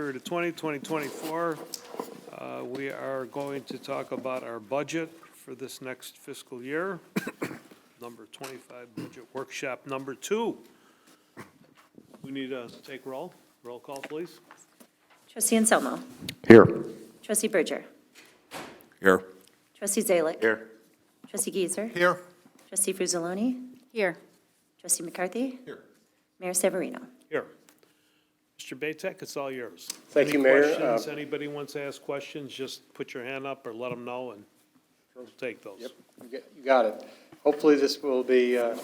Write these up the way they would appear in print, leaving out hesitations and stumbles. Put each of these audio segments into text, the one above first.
February the 2024. We are going to talk about our budget for this next fiscal year. Number 25, budget workshop number 2. We need to take roll call, please. Trustee Anselmo. Here. Trustee Bridger. Here. Trustee Zalick. Here. Trustee Gieser. Here. Trustee Fruzoloni. Here. Trustee McCarthy. Here. Mayor Severino. Here. Mr. Batek, it's all yours. Thank you, Any Mayor. questions? Anybody wants to ask questions, just put your hand up or let them know, and we'll take those. Yep, you got it. Hopefully, this will be an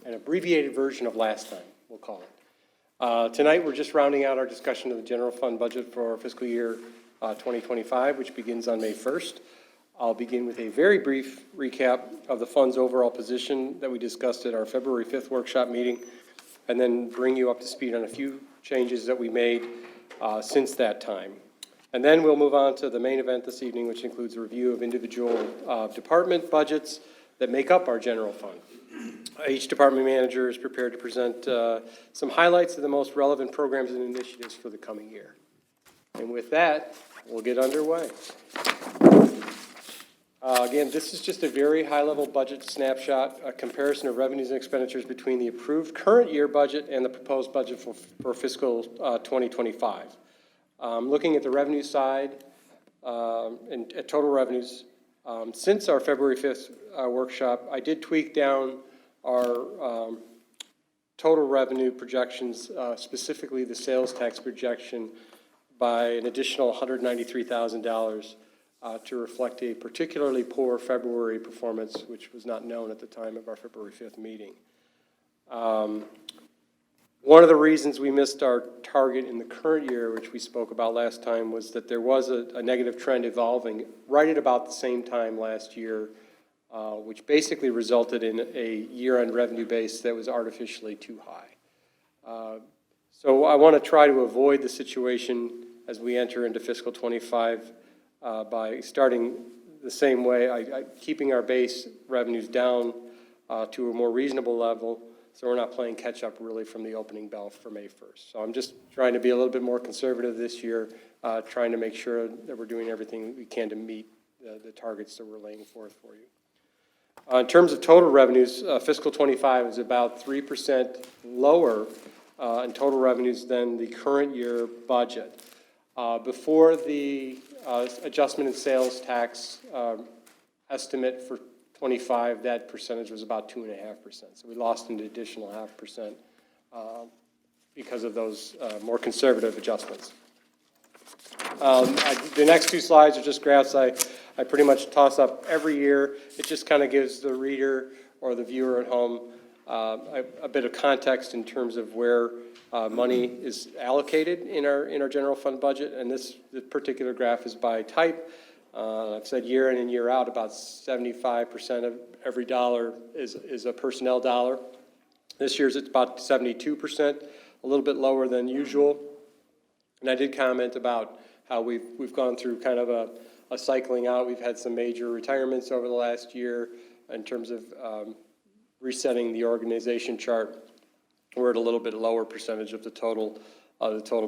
abbreviated version of last time, we'll call it. Tonight, we're just rounding out our discussion of the general fund budget for fiscal year 2025, which begins on May 1st. I'll begin with a very brief recap of the fund's overall position that we discussed at our February 5th workshop meeting, and then bring you up to speed on a few changes that we made since that time. And then we'll move on to the main event this evening, which includes a review of individual department budgets that make up our general fund. Each department manager is prepared to present some highlights of the most relevant programs and initiatives for the coming year. And with that, we'll get underway. Again, this is just a very high-level budget snapshot, a comparison of revenues and expenditures between the approved current year budget and the proposed budget for fiscal 2025. Looking at the revenue side and at total revenues, since our February 5th workshop, I did tweak down our total revenue projections, specifically the sales tax projection, by an additional $193,000 to reflect a particularly poor February performance, which was not known at the time of our February 5th meeting. One of the reasons we missed our target in the current year, which we spoke about last time, was that there was a negative trend evolving right at about the same time last year, which basically resulted in a year-end revenue base that was artificially too high. So I want to try to avoid the situation as we enter into fiscal 25 by starting the same way, keeping our base revenues down to a more reasonable level, so we're not playing catch-up really from the opening bell for May 1st. So I'm just trying to be a little bit more conservative this year, trying to make sure that we're doing everything we can to meet the targets that we're laying forth for you. In terms of total revenues, fiscal 25 is about 3% lower in total revenues than the current year budget. Before the adjustment in sales tax estimate for 25, that percentage was about 2.5%. So we lost an additional 0.5% because of those more conservative adjustments. The next two slides are just graphs I pretty much toss up every year. It just kind of gives the reader or the viewer at home a bit of context in terms of where money is allocated in our general fund budget. And this particular graph is by type. I've said year in and year out, about 75% of every dollar is a personnel dollar. This year's it's about 72%, a little bit lower than usual. And I did comment about how we've gone through kind of a cycling out. We've had some major retirements over the last year in terms of resetting the organization chart. We're at a little bit lower percentage of the total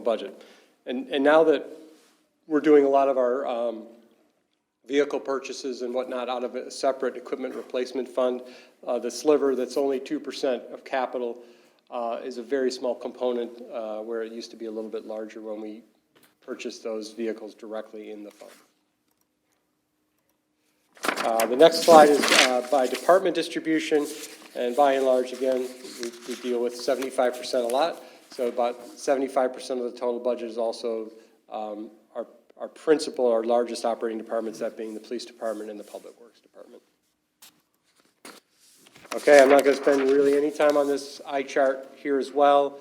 budget. And now that we're doing a lot of our vehicle purchases and whatnot out of a separate equipment replacement fund, the sliver that's only 2% of capital is a very small component where it used to be a little bit larger when we purchased those vehicles directly in the fund. The next slide is by department distribution, and by and large, again, we deal with 75% a lot, so about 75% of the total budget is also our principal, our largest operating departments, that being the police department and the public works department. Okay, I'm not going to spend really any time on this eye chart here as well.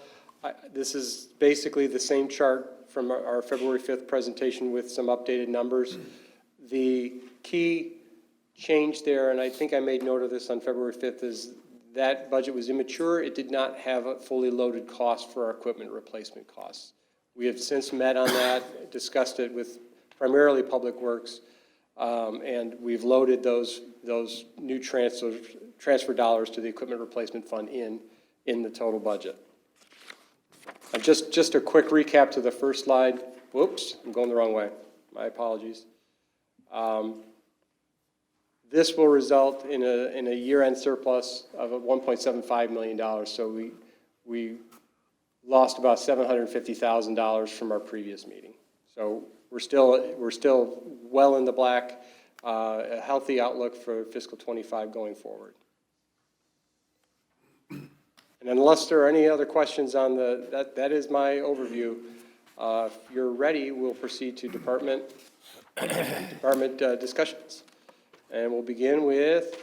This is basically the same chart from our February 5th presentation with some updated numbers. The key change there, and I think I made note of this on February 5th, is that budget was immature. It did not have a fully loaded cost for our equipment replacement costs. We have since met on that, discussed it with primarily Public Works, and we've loaded those new transfer dollars to the equipment replacement fund in the total budget. Just a quick recap to the first slide. Whoops, I'm going the wrong way. My apologies. This will result in a year-end surplus of $1.75 million. So we lost about $750,000 from our previous meeting. So we're still well in the black. A healthy outlook for fiscal '25 going forward. And unless there are any other questions on that is my overview. If you're ready, we'll proceed to department discussions. And we'll begin with,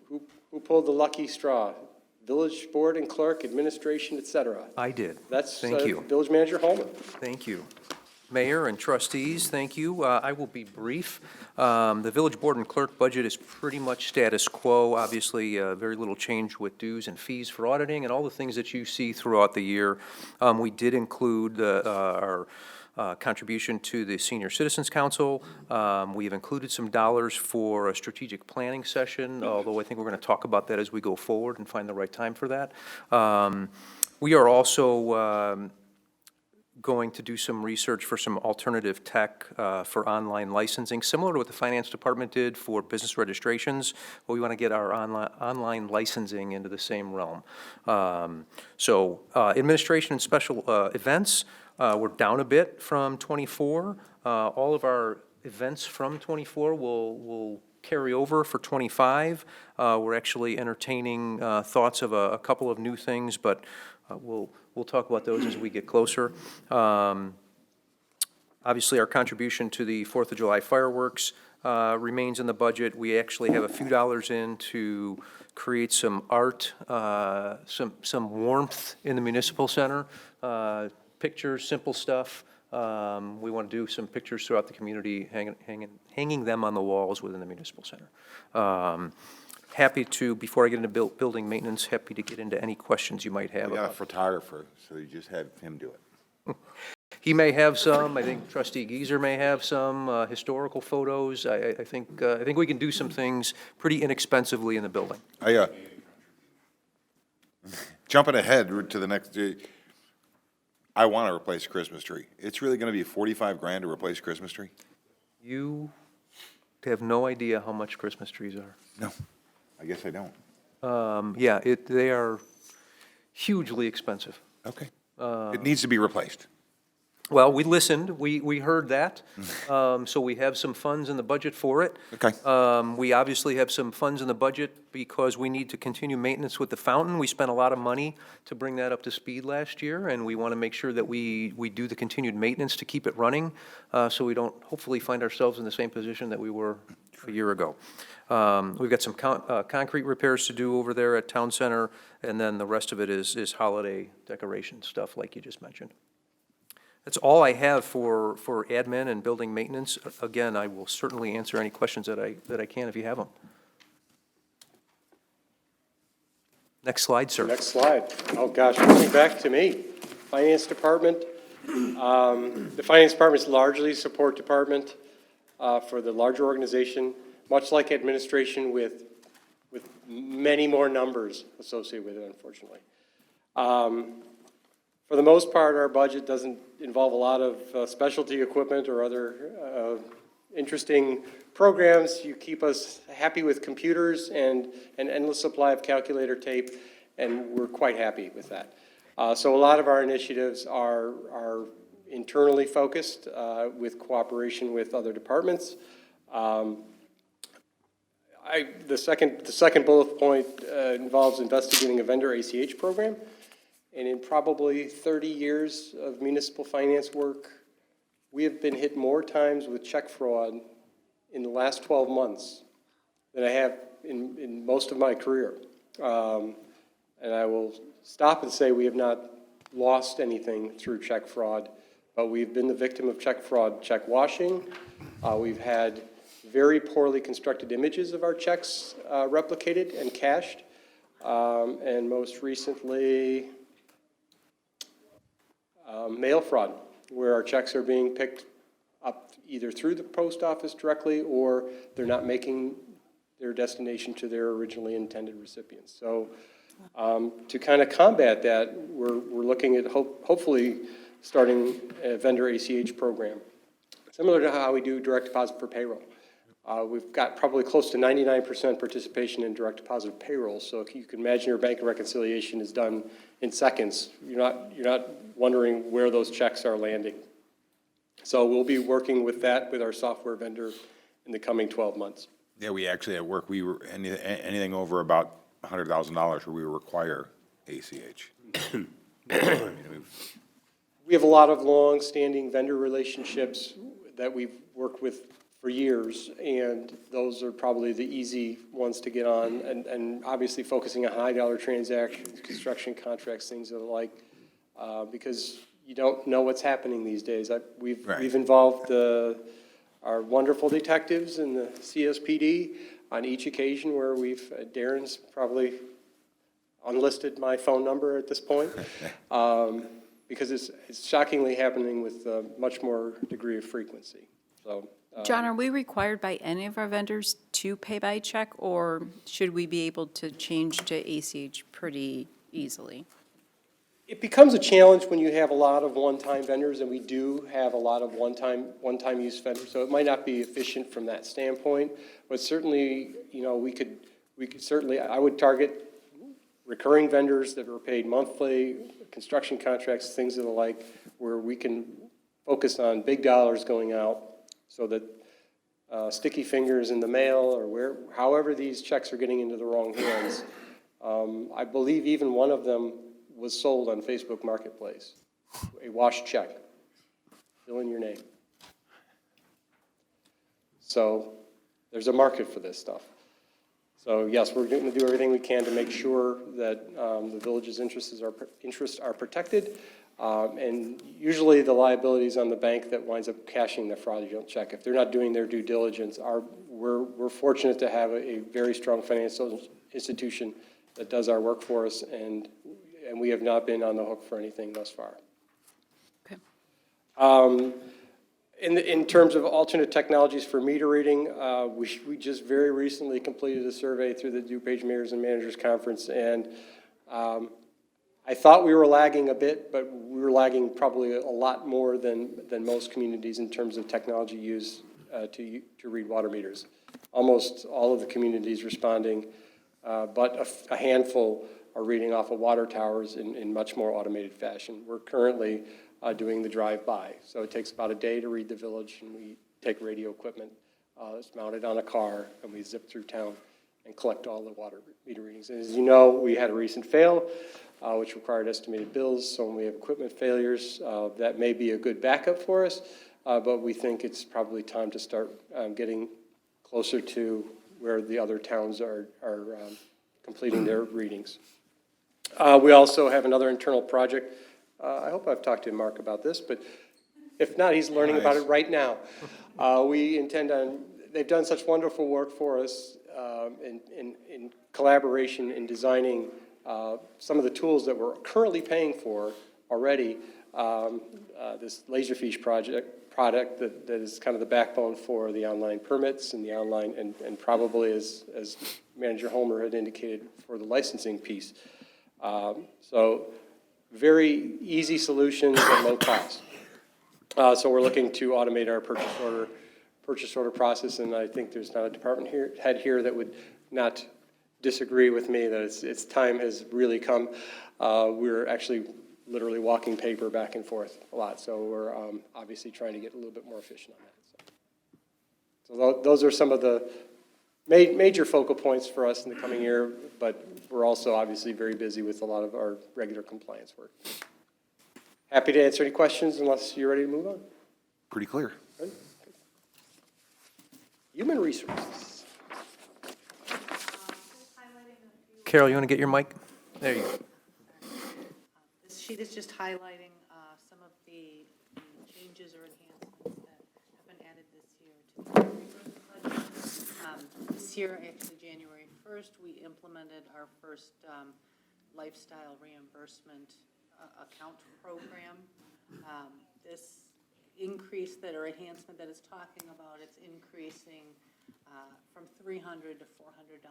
who pulled the lucky straw? Village Board and Clerk, Administration, et cetera. I did. That's Thank you. Village Manager Holman. Thank you. Mayor and trustees, thank you. I will be brief. The Village Board and Clerk budget is pretty much status quo. Obviously, very little change with dues and fees for auditing and all the things that you see throughout the year. We did include our contribution to the Senior Citizens Council. We have included some dollars for a strategic planning session, although I think we're going to talk about that as we go forward and find the right time for that. We are also going to do some research for some alternative tech for online licensing, similar to what the Finance Department did for business registrations, but we want to get our online licensing into the same realm. Administration and special events, we're down a bit from '24. All of our events from '24 will carry over for '25. We're actually entertaining thoughts of a couple of new things, but we'll talk about those as we get closer. Obviously, our contribution to the 4th of July fireworks remains in the budget. We actually have a few dollars in to create some art, some warmth in the municipal center. Pictures, simple stuff. We want to do some pictures throughout the community, hanging them on the walls within the municipal center. Happy to, before I get into building maintenance, happy to get into any questions you might have. We got a photographer, so you just have him do it. He may have some, I think Trustee Geezer may have some historical photos. I think we can do some things pretty inexpensively in the building. Jumping ahead to the next, I want to replace a Christmas tree. It's really going to be 45 grand to replace a Christmas tree? You have no idea how much Christmas trees are. No, I guess I don't. Yeah, they are hugely expensive. Okay. It needs to be replaced. Well, we listened, we heard that, so we have some funds in the budget for it. Okay. We obviously have some funds in the budget because we need to continue maintenance with the fountain. We spent a lot of money to bring that up to speed last year, and we want to make sure that we do the continued maintenance to keep it running, so we don't hopefully find ourselves in the same position that we were a year ago. We've got some concrete repairs to do over there at Town Center, and then the rest of it is holiday decoration stuff like you just mentioned. That's all I have for admin and building maintenance. Again, I will certainly answer any questions that I can if you have them. Next slide, sir. Next slide. Oh, gosh, coming back to me. Finance Department. The Finance Department is largely a support department for the larger organization, much like administration with many more numbers associated with it, unfortunately. For the most part, our budget doesn't involve a lot of specialty equipment or other interesting programs. You keep us happy with computers and an endless supply of calculator tape, and we're quite happy with that. So a lot of our initiatives are internally focused with cooperation with other departments. The second bullet point involves investigating a vendor ACH program. And in probably 30 years of municipal finance work, we have been hit more times with check fraud in the last 12 months than I have in most of my career. And I will stop and say we have not lost anything through check fraud, but we've been the victim of check fraud, check washing. We've had very poorly constructed images of our checks replicated and cached. And most recently, mail fraud, where our checks are being picked up either through the post office directly or they're not making their destination to their originally intended recipients. So To kind of combat that, we're looking at hopefully starting a vendor ACH program, similar to how we do direct deposit for payroll. We've got probably close to 99% participation in direct deposit payroll, so if you can imagine your bank reconciliation is done in seconds. You're not wondering where those checks are landing. So we'll be working with that with our software vendor in the coming 12 months. Yeah, we actually at work, we were, anything over about $100,000 where we require ACH. We have a lot of long-standing vendor relationships that we've worked with for years, and those are probably the easy ones to get on, and obviously focusing on high-dollar transactions, construction contracts, things of the like, because you don't know what's happening these days. We've involved our wonderful detectives in the CSPD on each occasion where Darren's probably unlisted my phone number at this point, because it's shockingly happening with much more degree of frequency. So, John, are we required by any of our vendors to pay by check, or should we be able to change to ACH pretty easily? it becomes a challenge when you have a lot of one-time vendors, and we do have a lot of one-time use vendors, so it might not be efficient from that standpoint, but certainly, you know, we could certainly, I would target recurring vendors that were paid monthly, construction contracts, things of the like, where we can focus on big dollars going out, so that sticky fingers in the mail, or however these checks are getting into the wrong hands. I believe even one of them was sold on Facebook Marketplace, a washed check. Fill in your name. So there's a market for this stuff. So yes, we're going to do everything we can to make sure that the village's interests are protected. And usually the liability is on the bank that winds up cashing the fraudulent check. If they're not doing their due diligence, we're fortunate to have a very strong financial institution that does our work for us, and we have not been on the hook for anything thus far. Okay. In terms of alternate technologies for meter reading, we just very recently completed a survey through the DuPage Mayors and Managers Conference, and I thought we were lagging a bit, but we were lagging probably a lot more than most communities in terms of technology used to read water meters. Almost all of the communities responding, but a handful are reading off of water towers in much more automated fashion. We're currently doing the drive-by, so it takes about a day to read the village, and we take radio equipment that's mounted on a car, and we zip through town and collect all the water meter readings. And as you know, we had a recent fail, which required estimated bills, so when we have equipment failures, that may be a good backup for us, but we think it's probably time to start getting closer to where the other towns are completing their readings. We also have another internal project. I hope I've talked to Mark about this, but if not, he's learning about it right now. We intend on, they've done such wonderful work for us in collaboration in designing some of the tools that we're currently paying for already. This Laserfish product that is kind of the backbone for the online permits and the online, and probably as Manager Homer had indicated, for the licensing piece. So very easy solutions at low cost. So we're looking to automate our purchase order process, and I think there's not a department head here that would not disagree with me that its time has really come. We're actually literally walking paper back and forth a lot, so we're obviously trying to get a little bit more efficient on that. So those are some of the major focal points for us in the coming year, but we're also obviously very busy with a lot of our regular compliance work. Happy to answer any questions unless you're ready to move on. Pretty clear. Ready? Okay. Human resources. Carol, you want to get your mic? There you go. This sheet is just highlighting some of the changes or enhancements that have been added this year to the budget. This year, actually January 1st, we implemented our first lifestyle reimbursement account program. This increase that, or enhancement that it's talking about, it's increasing from $300 to $400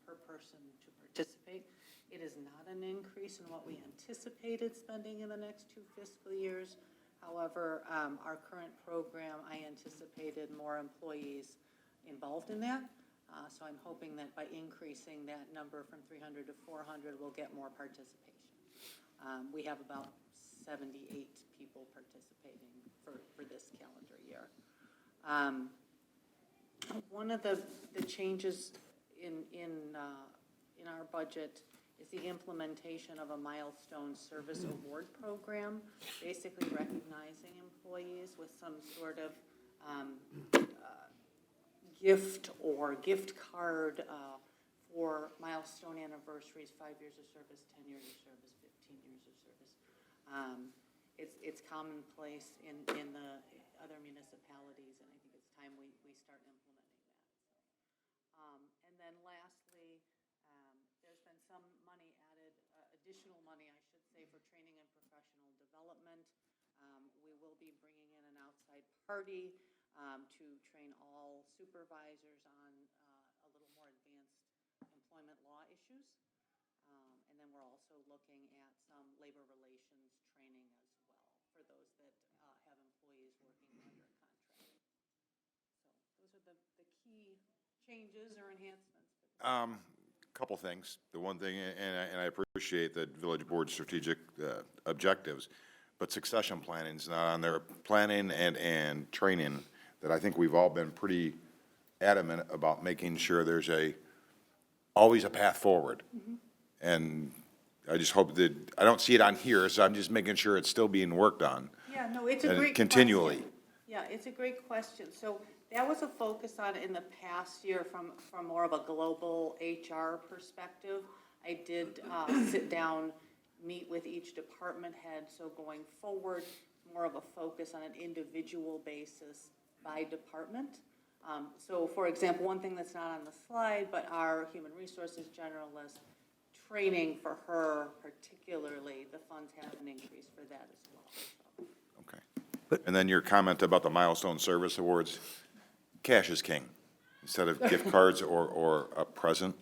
per person to participate. It is not an increase in what we anticipated spending in the next 2 fiscal years. However, our current program, I anticipated more employees involved in that. So I'm hoping that by increasing that number from 300 to 400, we'll get more participation. We have about 78 people participating for this calendar year. One of the changes in our budget is the implementation of a milestone service award program, basically recognizing employees with some sort of gift or gift card for milestone anniversaries, 5 years of service, 10 years of service, 15 years of service. It's commonplace in the other municipalities, and I think it's time we start implementing that. And then lastly, there's been some money added, additional money, I should say, for training and professional development. We will be bringing in an outside party to train all supervisors on a little more advanced employment law issues. And then we're also looking at some labor relations training as well for those that have employees working under contract. So those are the key changes or enhancements. Couple things. The one thing, and I appreciate that village board's strategic objectives, but succession planning is not on there. Planning and training, that I think we've all been pretty adamant about making sure there's always a path forward. And I just hope that, I don't see it on here, so I'm just making sure it's still being worked on. Yeah, no, it's a And great continually. question. Yeah, it's a great question. So that was a focus on in the past year from more of a global HR perspective. I did sit down, meet with each department head, so going forward, more of a focus on an individual basis by department. So for example, one thing that's not on the slide, but our human resources generalist, training for her particularly, the funds have an increase for that as well. So. Okay. And then your comment about the milestone service awards, cash is king. Instead of gift cards or a present,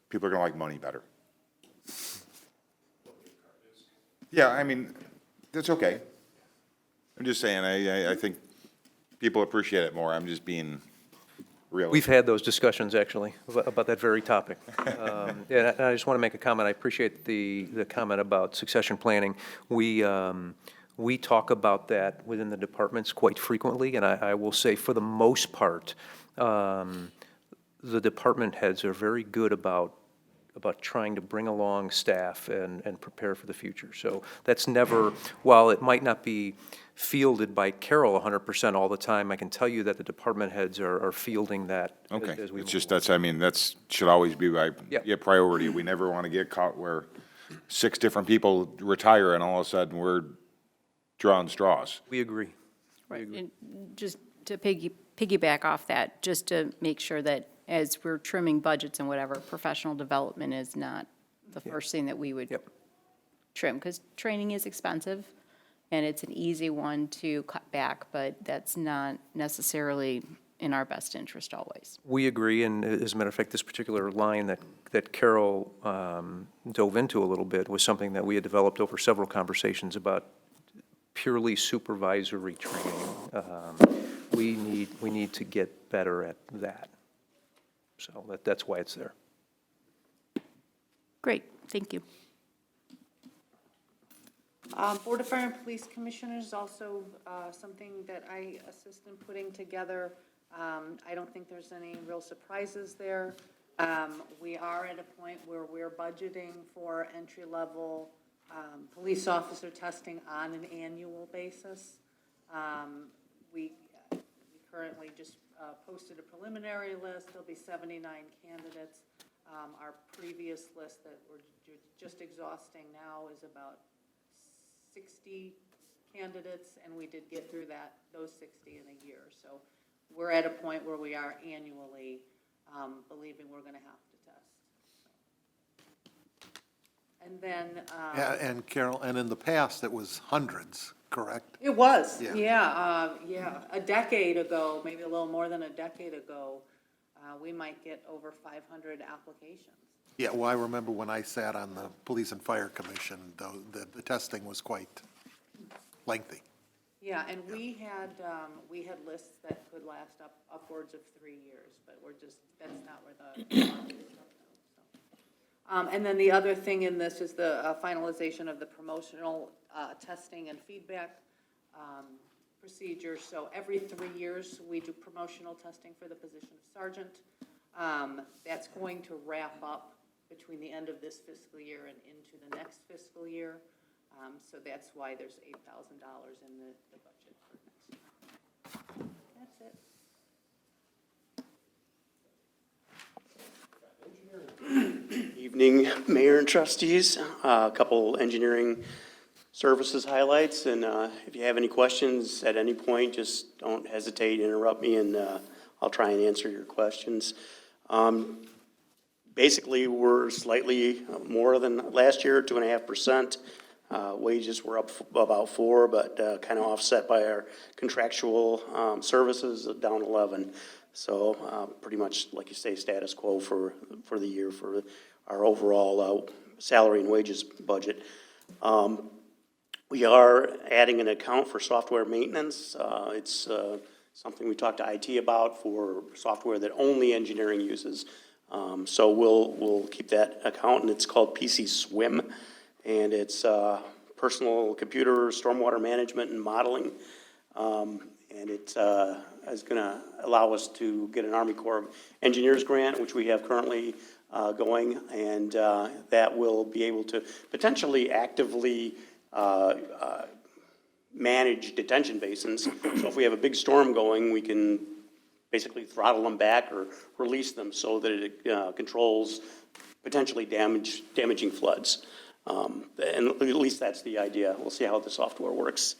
people are gonna like money better. Yeah, I mean, that's okay. I'm just saying, I think people appreciate it more. I'm just being real. We've had those discussions, actually, about that very topic. Yeah, and I just want to make a comment. I appreciate the comment about succession planning. We talk about that within the departments quite frequently, and I will say, for the most part, the department heads are very good about trying to bring along staff and prepare for the future. So that's never, while it might not be fielded by Carol 100% all the time, I can tell you that the department heads are fielding that Okay, as we it's move just, along. that's, should always be Yep. a priority. We never want to get caught where 6 different people retire and all of a sudden we're drawing straws. We agree. Right, and just to piggyback off that, just to make sure that as we're trimming budgets and whatever, professional development is not the first thing that we would Yep. trim, because training is expensive, and it's an easy one to cut back, but that's not necessarily in our best interest always. We agree, and as a matter of fact, this particular line that Carol dove into a little bit was something that we had developed over several conversations about purely supervisory training. We need to get better at that. So that's why it's there. Great, thank you. Board of Fire and Police Commissioners is also something that I assist in putting together. I don't think there's any real surprises there. We are at a point where we're budgeting for entry-level police officer testing on an annual basis. We currently just posted a preliminary list. There'll be 79 candidates. Our previous list that we're just exhausting now is about 60 candidates, and we did get through those 60 in a year. So we're at a point where we are annually believing we're going to have to test. And then. Yeah, and Carol, and in the past, it was hundreds, correct? It was, Yeah. yeah. A decade ago, maybe a little more than a decade ago, we might get over 500 applications. Yeah, well, I remember when I sat on the Police and Fire Commission, though, the testing was quite lengthy. Yeah, and we had lists that could last upwards of 3 years, but that's not where the. And then the other thing in this is the finalization of the promotional testing and feedback procedure. So every 3 years, we do promotional testing for the position of sergeant. That's going to wrap up between the end of this fiscal year and into the next fiscal year. So that's why there's $8,000 in the budget for next year. That's it. Evening, Mayor and trustees. A couple engineering services highlights, and if you have any questions at any point, just don't hesitate to interrupt me, and I'll try and answer your questions. Basically, we're slightly more than last year, 2.5%. Wages were up about 4%, but kind of offset by our contractual services, down 11%. So pretty much, like you say, status quo for the year for our overall salary and wages budget. We are adding an account for software maintenance. It's something we talked to IT about for software that only engineering uses. So we'll keep that account, and it's called PC Swim, and it's personal computer stormwater management and modeling. And it is going to allow us to get an Army Corps of Engineers grant, which we have currently going, and that will be able to potentially actively manage detention basins. So if we have a big storm going, we can basically throttle them back or release them so that it controls potentially damaging floods. And at least that's the idea. We'll see how the software works.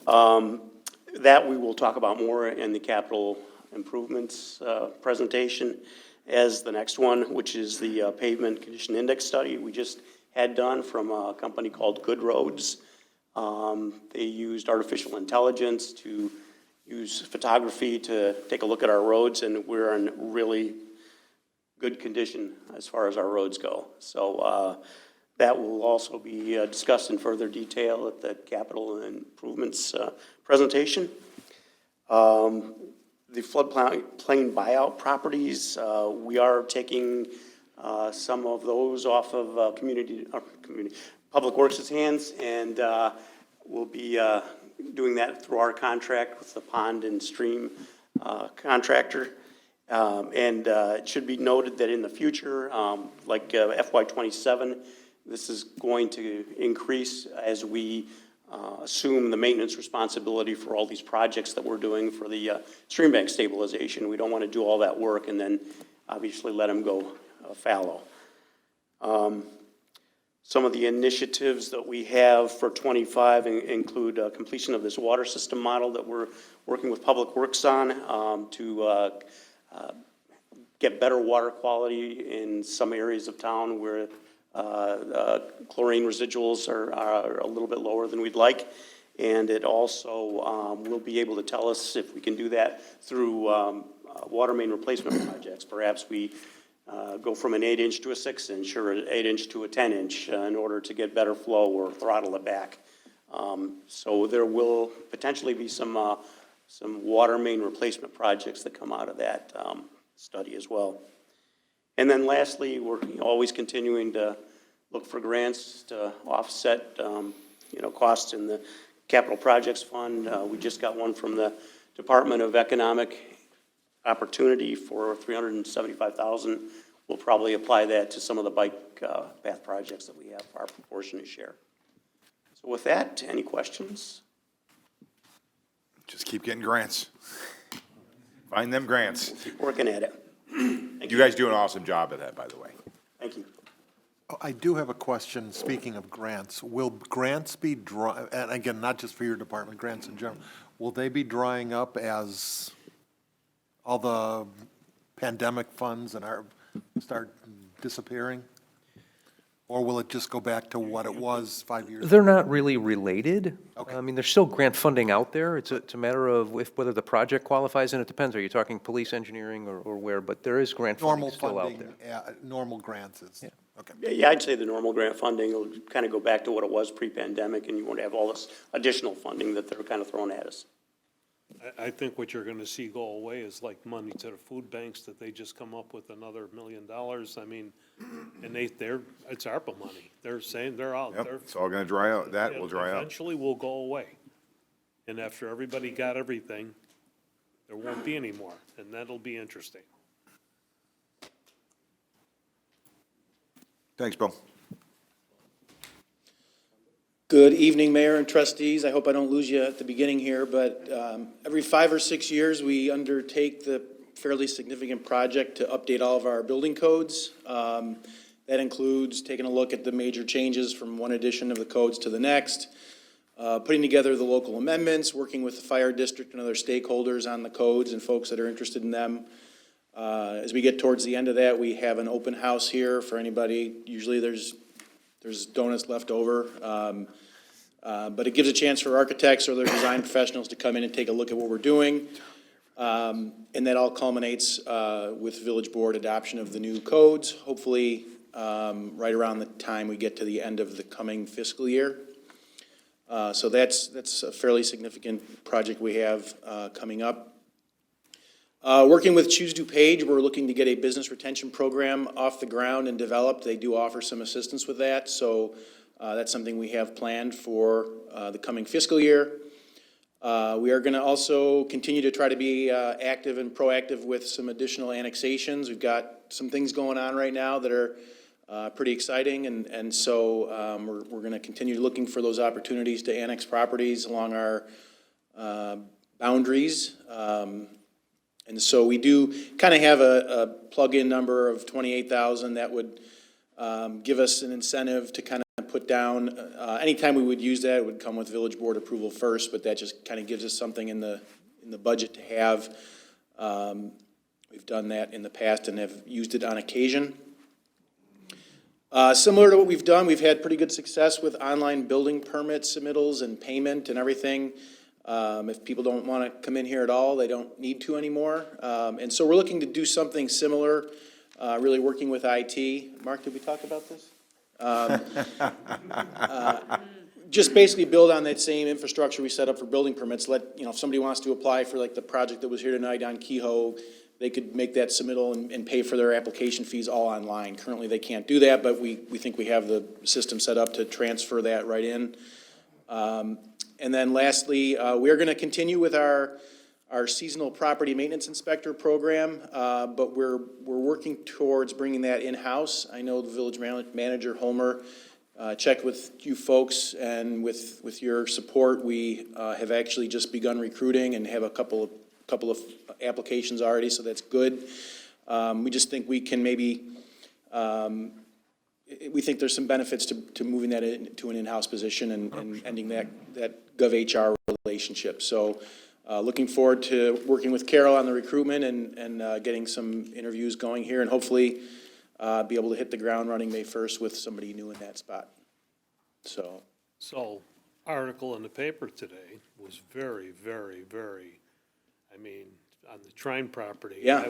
That we will talk about more in the capital improvements presentation as the next one, which is the pavement condition index study we just had done from a company called Good Roads. They used artificial intelligence to use photography to take a look at our roads, and we're in really good condition as far as our roads go. So that will also be discussed in further detail at the capital improvements presentation. The floodplain buyout properties, we are taking some of those off of Public Works' hands, and we'll be doing that through our contract with the pond and stream contractor. And it should be noted that in the future, like FY27, this is going to increase as we assume the maintenance responsibility for all these projects that we're doing for the stream bank stabilization. We don't want to do all that work and then obviously let them go fallow. Some of the initiatives that we have for 25 include completion of this water system model that we're working with Public Works on to get better water quality in some areas of town where chlorine residuals are a little bit lower than we'd like. And it also will be able to tell us if we can do that through water main replacement projects. Perhaps we go from an 8-inch to a 6-inch or an 8-inch to a 10-inch in order to get better flow or throttle it back. So there will potentially be some water main replacement projects that come out of that study as well. And then lastly, we're always continuing to look for grants to offset, costs in the Capital Projects Fund. We just got one from the Department of Economic Opportunity for $375,000. We'll probably apply that to some of the bike path projects that we have, our proportionate share. So with that, any questions? Just keep getting grants. Find them grants. Keep working at it. You guys do an awesome job at that, by the way. Thank you. I do have a question, speaking of grants. Will grants be and again, not just for your department, grants in general, will they be drying up as all the pandemic funds start disappearing? Or will it just go back to what it was 5 years ago? They're not really related. Okay. I mean, there's still grant funding out there. It's a matter of whether the project qualifies, and it depends. Are you talking police engineering or where? But there is grant funding Normal still out funding, there. normal grants is, okay. Yeah, I'd say the normal grant funding will kind of go back to what it was pre-pandemic, and you won't have all this additional funding that they're kind of throwing at us. I think what you're gonna see go away is like money to the food banks, that they just come up with another $1 million. I mean, and it's ARPA money. They're saying they're out. Yep, They're- it's all gonna dry out, that will dry out. Eventually will go away. And after everybody got everything, there won't be any more, and that'll be interesting. Thanks, Bill. Good evening, Mayor and trustees. I hope I don't lose you at the beginning here, but every 5 or 6 years, we undertake the fairly significant project to update all of our building codes. That includes taking a look at the major changes from one edition of the codes to the next, putting together the local amendments, working with the fire district and other stakeholders on the codes and folks that are interested in them. As we get towards the end of that, we have an open house here for anybody. Usually there's donuts left over. But it gives a chance for architects or their design professionals to come in and take a look at what we're doing. And that all culminates with Village Board adoption of the new codes, hopefully right around the time we get to the end of the coming fiscal year. So that's a fairly significant project we have coming up. Working with Choose DuPage, we're looking to get a business retention program off the ground and developed. They do offer some assistance with that, so that's something we have planned for the coming fiscal year. We are going to also continue to try to be active and proactive with some additional annexations. We've got some things going on right now that are pretty exciting, and so we're going to continue looking for those opportunities to annex properties along our boundaries. And so we do kind of have a plug-in number of 28,000 that would give us an incentive to kind of put down. Anytime we would use that, it would come with village board approval first, but that just kind of gives us something in the budget to have. We've done that in the past and have used it on occasion. Similar to what we've done, we've had pretty good success with online building permit submittals and payment and everything. If people don't want to come in here at all, they don't need to anymore. And so we're looking to do something similar, really working with IT. Mark, did we talk about this? Just basically build on that same infrastructure we set up for building permits. If somebody wants to apply for like the project that was here tonight on Kehoe, they could make that submittal and pay for their application fees all online. Currently, they can't do that, but we think we have the system set up to transfer that right in. And then lastly, we are going to continue with our seasonal property maintenance inspector program, but we're working towards bringing that in-house. I know the village manager, Homer, checked with you folks, and with your support, we have actually just begun recruiting and have a couple of applications already, so that's good. We just think we can maybe, we think there's some benefits to moving that into an in-house position and ending that GovHR relationship. So looking forward to working with Carol on the recruitment and getting some interviews going here, and hopefully be able to hit the ground running May 1st with somebody new in that spot. So, article in the paper today was very, very, very, I mean, on the Trine property. Yeah.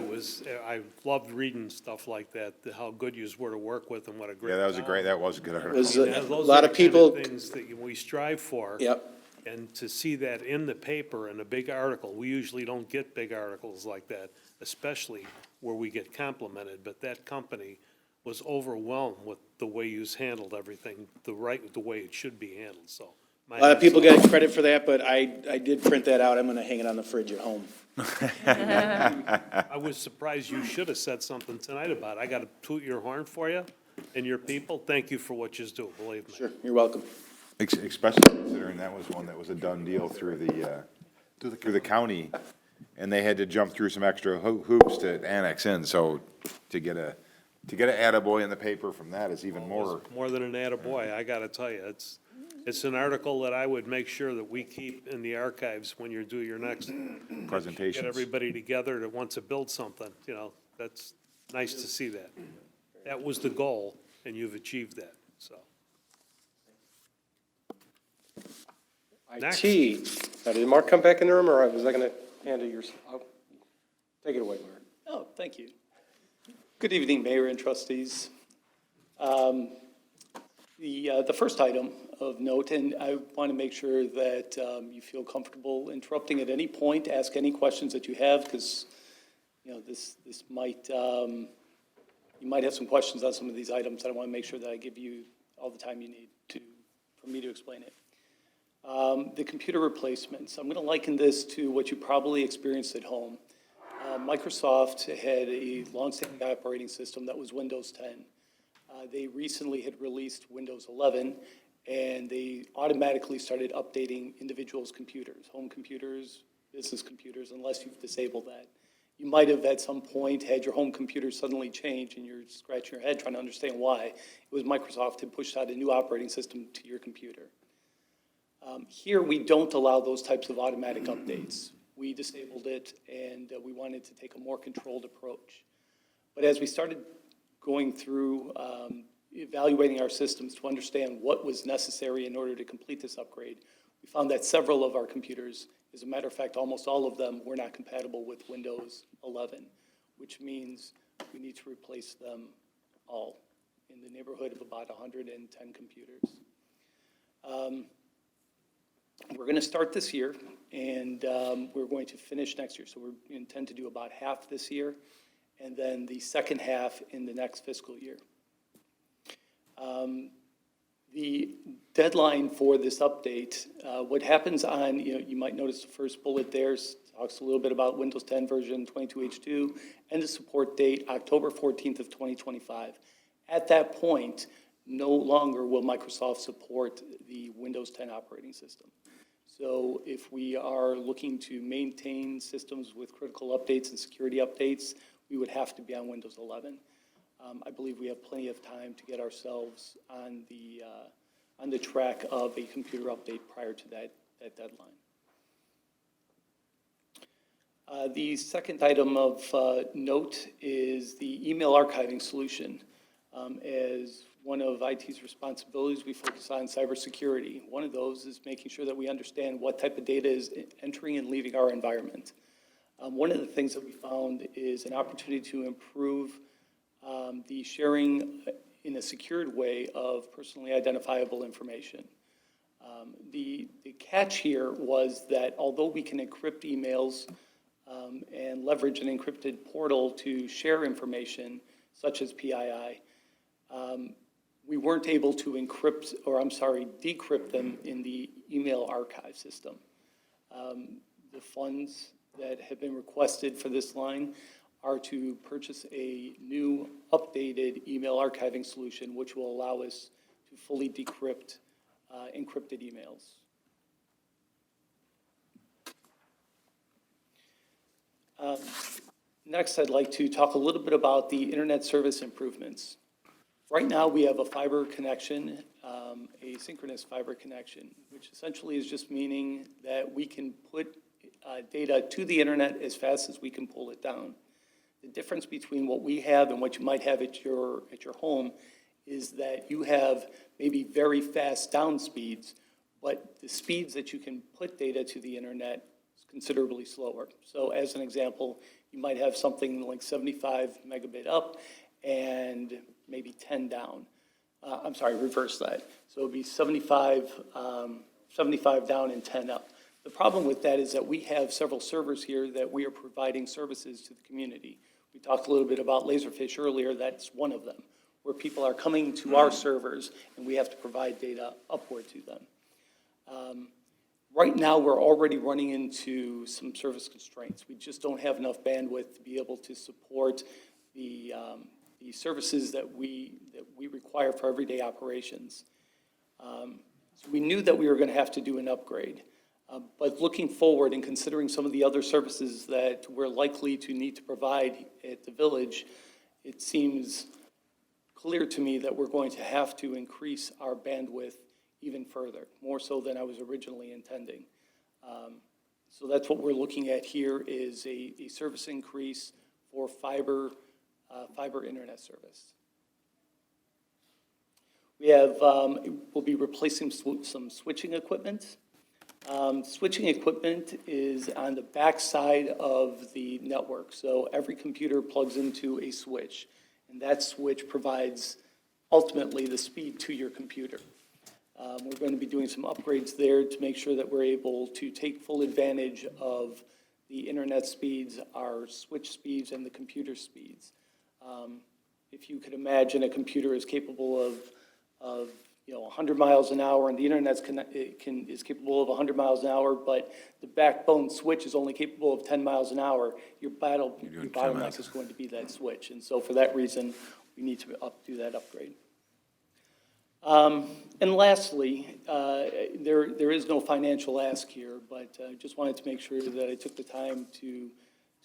I loved reading stuff like that, how good yous were to work with and what a great. Yeah, that was a good It article. was Yeah, a those lot are of the kind people, things that we strive for. yep. And to see that in the paper in a big article, we usually don't get big articles like that, especially where we get complimented, but that company was overwhelmed with the way you's handled everything, the way it should be handled, so. A lot of people get credit for that, but I did print that out. I'm going to hang it on the fridge at home. I was surprised you should have said something tonight about it. I got to toot your horn for you and your people. Thank you for what you do, believe me. Sure, you're welcome. Especially considering that was one that was a done deal through the county, and they had to jump through some extra hoops to annex in, so to get an attaboy in the paper from that is even more. More than an attaboy, I got to tell you, it's an article that I would make sure that we keep in the archives when you do your next Presentations. Get everybody together that wants to build something, that's nice to see that. That was the goal, and you've achieved that. so. Next. IT. Now, did Mark come back in the room, or was I going to hand it yours? Take it away, Mark. Oh, thank you. Good evening, Mayor and trustees. The first item of note, and I want to make sure that you feel comfortable interrupting at any point, ask any questions that you have, because, this might, you might have some questions on some of these items, and I want to make sure that I give you all the time you need for me to explain it. The computer replacements, I'm going to liken this to what you probably experienced at home. Microsoft had a longstanding operating system that was Windows 10. They recently had released Windows 11, and they automatically started updating individuals' computers, home computers, business computers, unless you've disabled that. You might have at some point had your home computer suddenly change, and you're scratching your head trying to understand why. It was Microsoft had pushed out a new operating system to your computer. Here, we don't allow those types of automatic updates. We disabled it, and we wanted to take a more controlled approach. But as we started going through evaluating our systems to understand what was necessary in order to complete this upgrade, we found that several of our computers, as a matter of fact, almost all of them, were not compatible with Windows 11, which means we need to replace them all, in the neighborhood of about 110 computers. We're going to start this year, and we're going to finish next year. So we intend to do about half this year, and then the second half in the next fiscal year. The deadline for this update, what happens on, you might notice the first bullet there talks a little bit about Windows 10 version 22H2, and the support date, October 14th of 2025. At that point, no longer will Microsoft support the Windows 10 operating system. So if we are looking to maintain systems with critical updates and security updates, we would have to be on Windows 11. I believe we have plenty of time to get ourselves on the track of a computer update prior to that deadline. The second item of note is the email archiving solution. As one of IT's responsibilities, we focus on cybersecurity. One of those is making sure that we understand what type of data is entering and leaving our environment. One of the things that we found is an opportunity to improve the sharing in a secured way of personally identifiable information. The catch here was that although we can encrypt emails and leverage an encrypted portal to share information, such as PII, we weren't able to decrypt them in the email archive system. The funds that have been requested for this line are to purchase a new updated email archiving solution, which will allow us to fully decrypt encrypted emails. Next, I'd like to talk a little bit about the internet service improvements. Right now, we have a fiber connection, a synchronous fiber connection, which essentially is just meaning that we can put data to the internet as fast as we can pull it down. The difference between what we have and what you might have at your home is that you have maybe very fast down speeds, but the speeds that you can put data to the internet is considerably slower. So as an example, you might have something like 75 megabit up and maybe 10 down. Reverse that. So it'd be 75 down and 10 up. The problem with that is that we have several servers here that we are providing services to the community. We talked a little bit about Laserfish earlier. That's one of them, where people are coming to our servers and we have to provide data upward to them. Right now, we're already running into some service constraints. We just don't have enough bandwidth to be able to support the services that we require for everyday operations. So we knew that we were going to have to do an upgrade. But looking forward and considering some of the other services that we're likely to need to provide at the village, it seems clear to me that we're going to have to increase our bandwidth even further, more so than I was originally intending. So that's what we're looking at here is a service increase for fiber internet service. We have, we'll be replacing some switching equipment. Switching equipment is on the backside of the network, so every computer plugs into a switch, and that switch provides ultimately the speed to your computer. We're going to be doing some upgrades there to make sure that we're able to take full advantage of the internet speeds, our switch speeds, and the computer speeds. If you could imagine, a computer is capable of 100 miles an hour, and the internet is capable of 100 miles an hour, but the backbone switch is only capable of 10 miles an hour. Your bottleneck is going to be that switch, and so for that reason, we need to do that upgrade. And lastly, there is no financial ask here, but I just wanted to make sure that I took the time to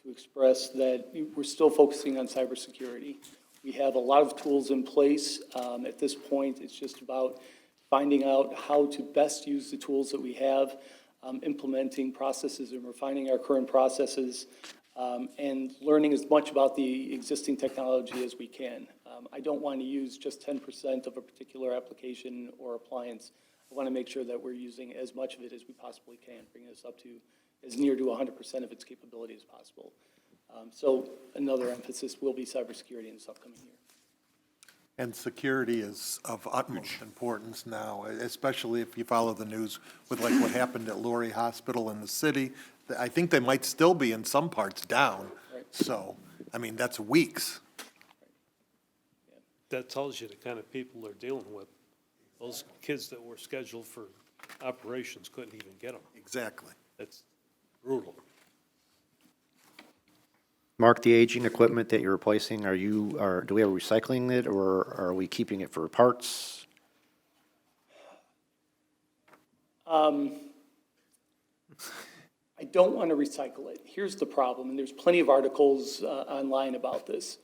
express that we're still focusing on cybersecurity. We have a lot of tools in place. At this point, it's just about finding out how to best use the tools that we have, implementing processes and refining our current processes, and learning as much about the existing technology as we can. I don't want to use just 10% of a particular application or appliance. I want to make sure that we're using as much of it as we possibly can, bringing us up to as near to 100% of its capability as possible. So another emphasis will be cybersecurity in this upcoming year. And security is of utmost importance now, especially if you follow the news with like what happened at Lurie Hospital in the city. I think they might still be in some parts down. Right. So, I mean, that's weeks. That tells you the kind of people they're dealing with. Those kids that were scheduled for operations couldn't even get them. Exactly. That's brutal. Mark, the aging equipment that you're replacing, do we have recycling it, or are we keeping it for parts? I don't want to recycle it. Here's the problem, and there's plenty of articles online about this.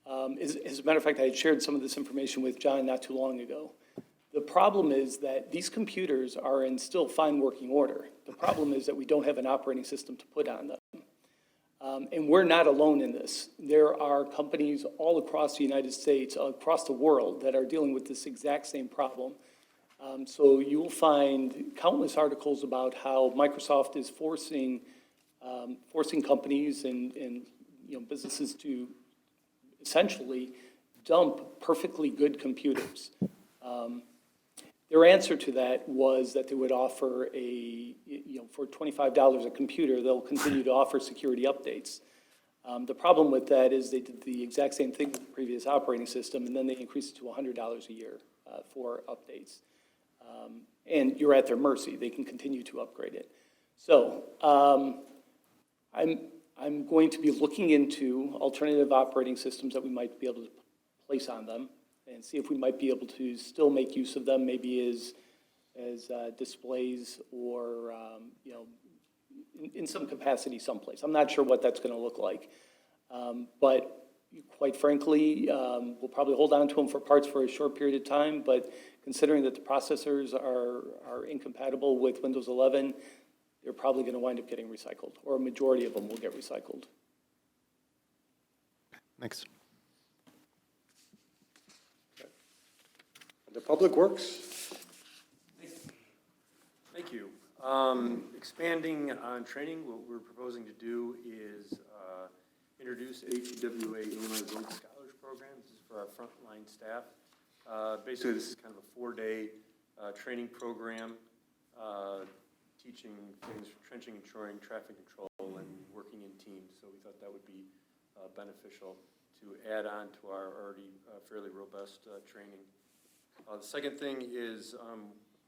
As a matter of fact, I had shared some of this information with John not too long ago. The problem is that these computers are in still fine working order. The problem is that we don't have an operating system to put on them. And we're not alone in this. There are companies all across the United States, across the world, that are dealing with this exact same problem. So you will find countless articles about how Microsoft is forcing companies and businesses to essentially dump perfectly good computers. Their answer to that was that they would offer for $25 a computer, they'll continue to offer security updates. The problem with that is they did the exact same thing with the previous operating system, and then they increased it to $100 a year for updates. And you're at their mercy. They can continue to upgrade it. So I'm going to be looking into alternative operating systems that we might be able to place on them and see if we might be able to still make use of them, maybe as displays or, in some capacity someplace. I'm not sure what that's going to look like. But quite frankly, we'll probably hold on to them for parts for a short period of time, but considering that the processors are incompatible with Windows 11, they're probably going to wind up getting recycled, or a majority of them will get recycled. Thanks. The Public Works? Thank you. Expanding on training, what we're proposing to do is introduce HEWA Illinois Village Scholars Program. This is for our frontline staff. Basically, this is kind of a 4-day training program teaching things for trenching and shoring, traffic control, and working in teams. So we thought that would be beneficial to add on to our already fairly robust training. The second thing is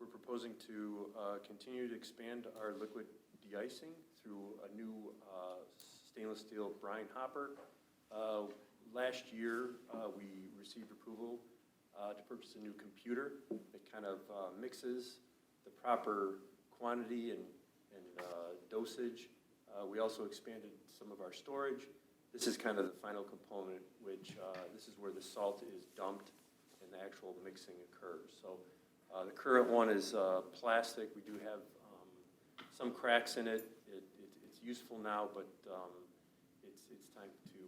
we're proposing to continue to expand our liquid de-icing through a new stainless steel brine hopper. Last year, we received approval to purchase a new computer that kind of mixes the proper quantity and dosage. We also expanded some of our storage. This is kind of the final component, which this is where the salt is dumped and the actual mixing occurs. So the current one is plastic. We do have some cracks in it. It's useful now, but it's time to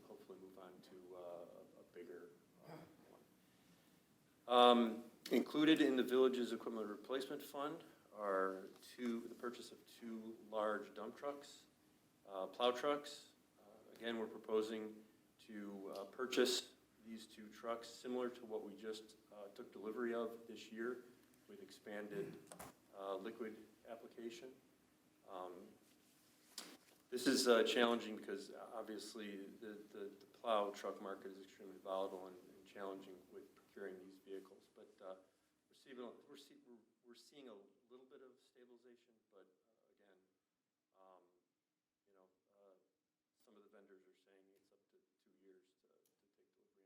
hopefully move on to a bigger one. Included in the village's equipment replacement fund are the purchase of 2 large dump trucks, plow trucks. Again, we're proposing to purchase these 2 trucks, similar to what we just took delivery of this year with expanded liquid application. This is challenging because obviously the plow truck market is extremely volatile and challenging with procuring these vehicles. But we're seeing a little bit of stabilization, but again, some of the vendors are saying it's up to 2 years to take delivery on some of these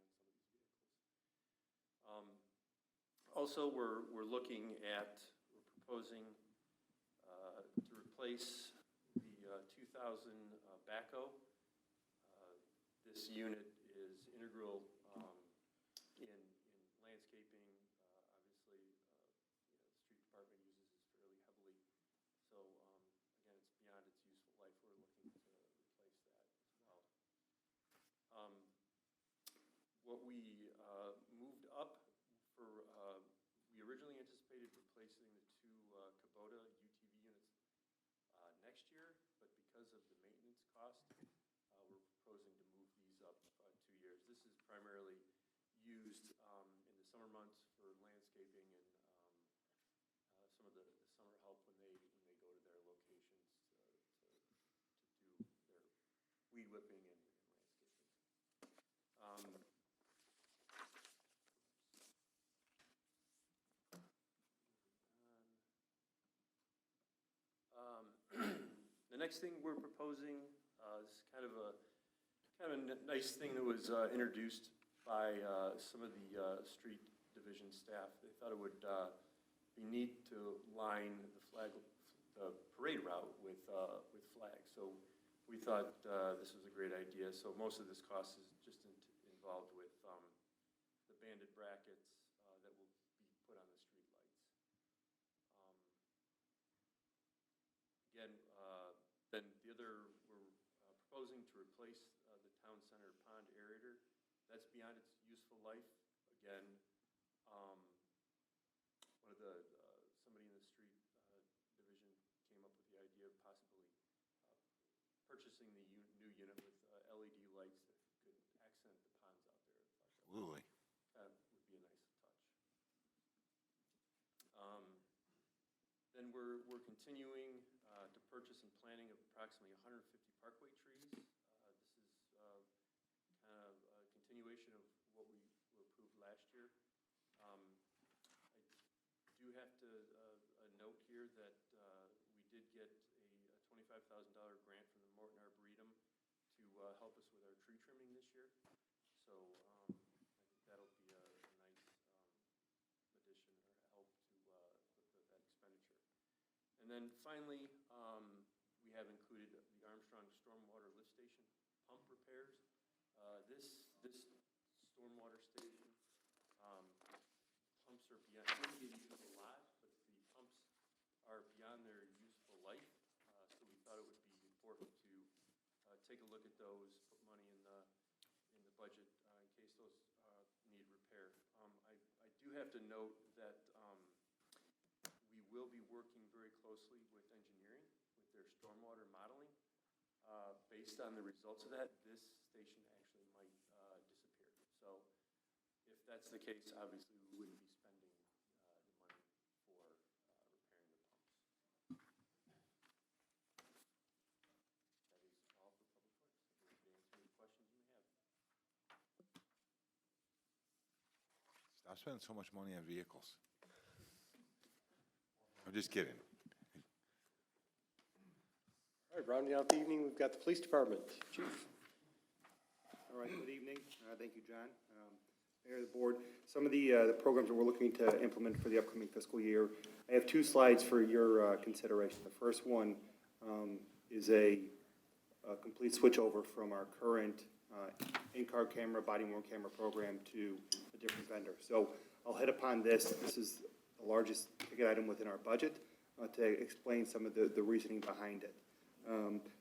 vehicles. Also, we're proposing to replace the 2000 backhoe. This unit is integral in landscaping. Obviously, the street department uses this fairly heavily. So again, it's beyond its useful life. We're looking to replace that as well. What we moved up for, we originally anticipated replacing the 2 Kubota UTV units next year, but because of the maintenance cost, we're proposing to move these up 2 years. This is primarily used in the summer months for landscaping and some of the summer help when they go to their locations to do their weed whipping and landscaping. The next thing we're proposing is kind of a nice thing that was introduced by some of the street division staff. They thought it would be neat to line the parade route with flags. So we thought this was a great idea. So most of this cost is just involved with the banded brackets that will be put on the street lights. Again, then the other, we're proposing to replace the town center pond aerator. That's beyond its useful life. Again, somebody in the street division came up with the idea of possibly purchasing the new unit with LED lights that could accent the ponds out there. Absolutely. That would be a nice touch. Then we're continuing to purchase and planting of approximately 150 parkway trees. This is kind of a continuation of what we approved last year. I do have to note here that we did get a $25,000 grant from the Morton Arboretum to help us with our tree trimming this year. So I think that'll be a nice addition or help to with that expenditure. And then finally, we have included the Armstrong Stormwater Lift Station pump repairs. This stormwater station, pumps are beyond, wouldn't be used a lot, but the pumps are beyond their useful life. So we thought it would be important to take a look at those, put money in the budget in case those need repair. I do have to note that we will be working very closely with engineering, with their stormwater modeling. Based on the results of that, this station actually might disappear. So if that's the case, obviously we wouldn't be spending the money for repairing the pumps. That is all for Public Works. I'm happy to answer any questions you may have. Stop spending so much money on vehicles. I'm just kidding. All right, rounding out the evening, we've got the police department. Chief. All right, good evening. Thank you, John. Mayor, the board, some of the programs that we're looking to implement for the upcoming fiscal year, I have 2 slides for your consideration. The first one is a complete switchover from our current in-car camera, body-worn camera program to a different vendor. So I'll hit upon this. This is the largest ticket item within our budget to explain some of the reasoning behind it.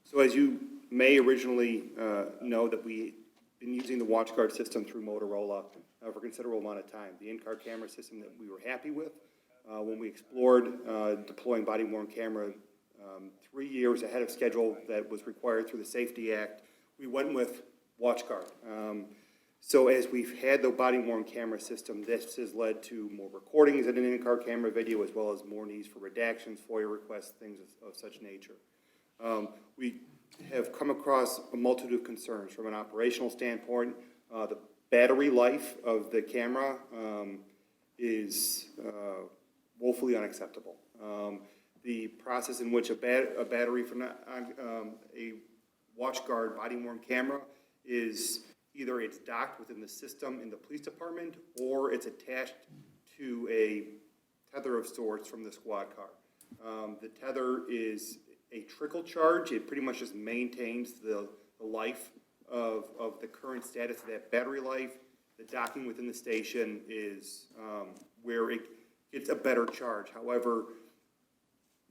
So as you may originally know, that we've been using the WatchGuard system through Motorola for a considerable amount of time. The in-car camera system that we were happy with, when we explored deploying body-worn camera 3 years ahead of schedule that was required through the Safety Act, we went with WatchGuard. So as we've had the body-worn camera system, this has led to more recordings in an in-car camera video, as well as more needs for redactions, FOIA requests, things of such nature. We have come across a multitude of concerns from an operational standpoint. The battery life of the camera is woefully unacceptable. The process in which a battery from a WatchGuard body-worn camera is either it's docked within the system in the police department or it's attached to a tether of sorts from the squad car. The tether is a trickle charge. It pretty much just maintains the life of the current status of that battery life. The docking within the station is where it gets a better charge. However,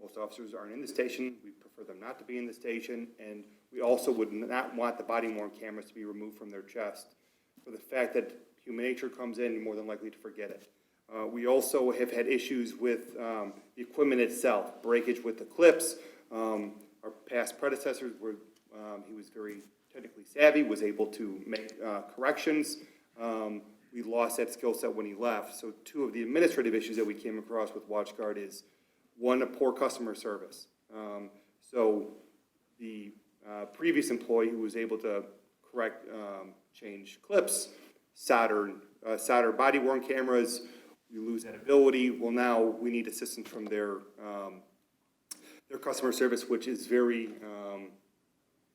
most officers aren't in the station. We prefer them not to be in the station, and we also would not want the body-worn cameras to be removed from their chest for the fact that human nature comes in, you're more than likely to forget it. We also have had issues with the equipment itself, breakage with the clips. Our past predecessors were, he was very technically savvy, was able to make corrections. We lost that skill set when he left. So two of the administrative issues that we came across with WatchGuard is, one, a poor customer service. So the previous employee who was able to correct, change clips, solder body-worn cameras, we lose that ability. Well, now we need assistance from their customer service, which is very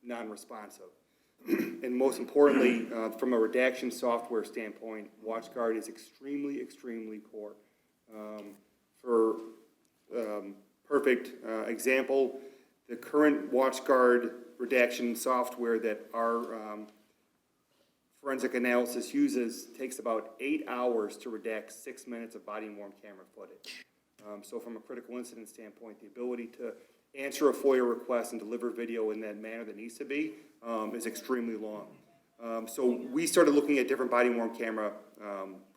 non-responsive. And most importantly, from a redaction software standpoint, WatchGuard is extremely, extremely poor. For perfect example, the current WatchGuard redaction software that our forensic analysis uses takes about 8 hours to redact 6 minutes of body-worn camera footage. So from a critical incident standpoint, the ability to answer a FOIA request and deliver video in that manner that needs to be is extremely long. So we started looking at different body-worn camera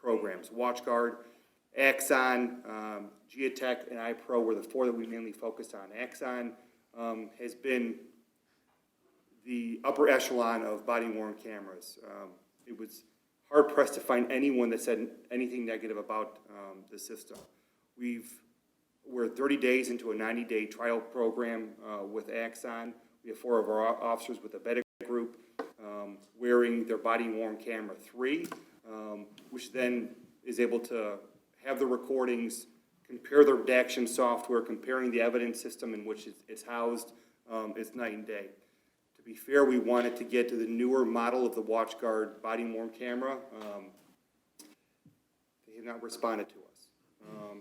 programs. WatchGuard, Axon, Geotech, and iPro were the four that we mainly focused on. Axon has been the upper echelon of body-worn cameras. It was hard-pressed to find anyone that said anything negative about the system. We're 30 days into a 90-day trial program with Axon. We have 4 of our officers with the Vedic group wearing their body-worn camera 3, which then is able to have the recordings, compare the redaction software, comparing the evidence system in which it's housed. It's night and day. To be fair, we wanted to get to the newer model of the WatchGuard body-worn camera. They have not responded to us.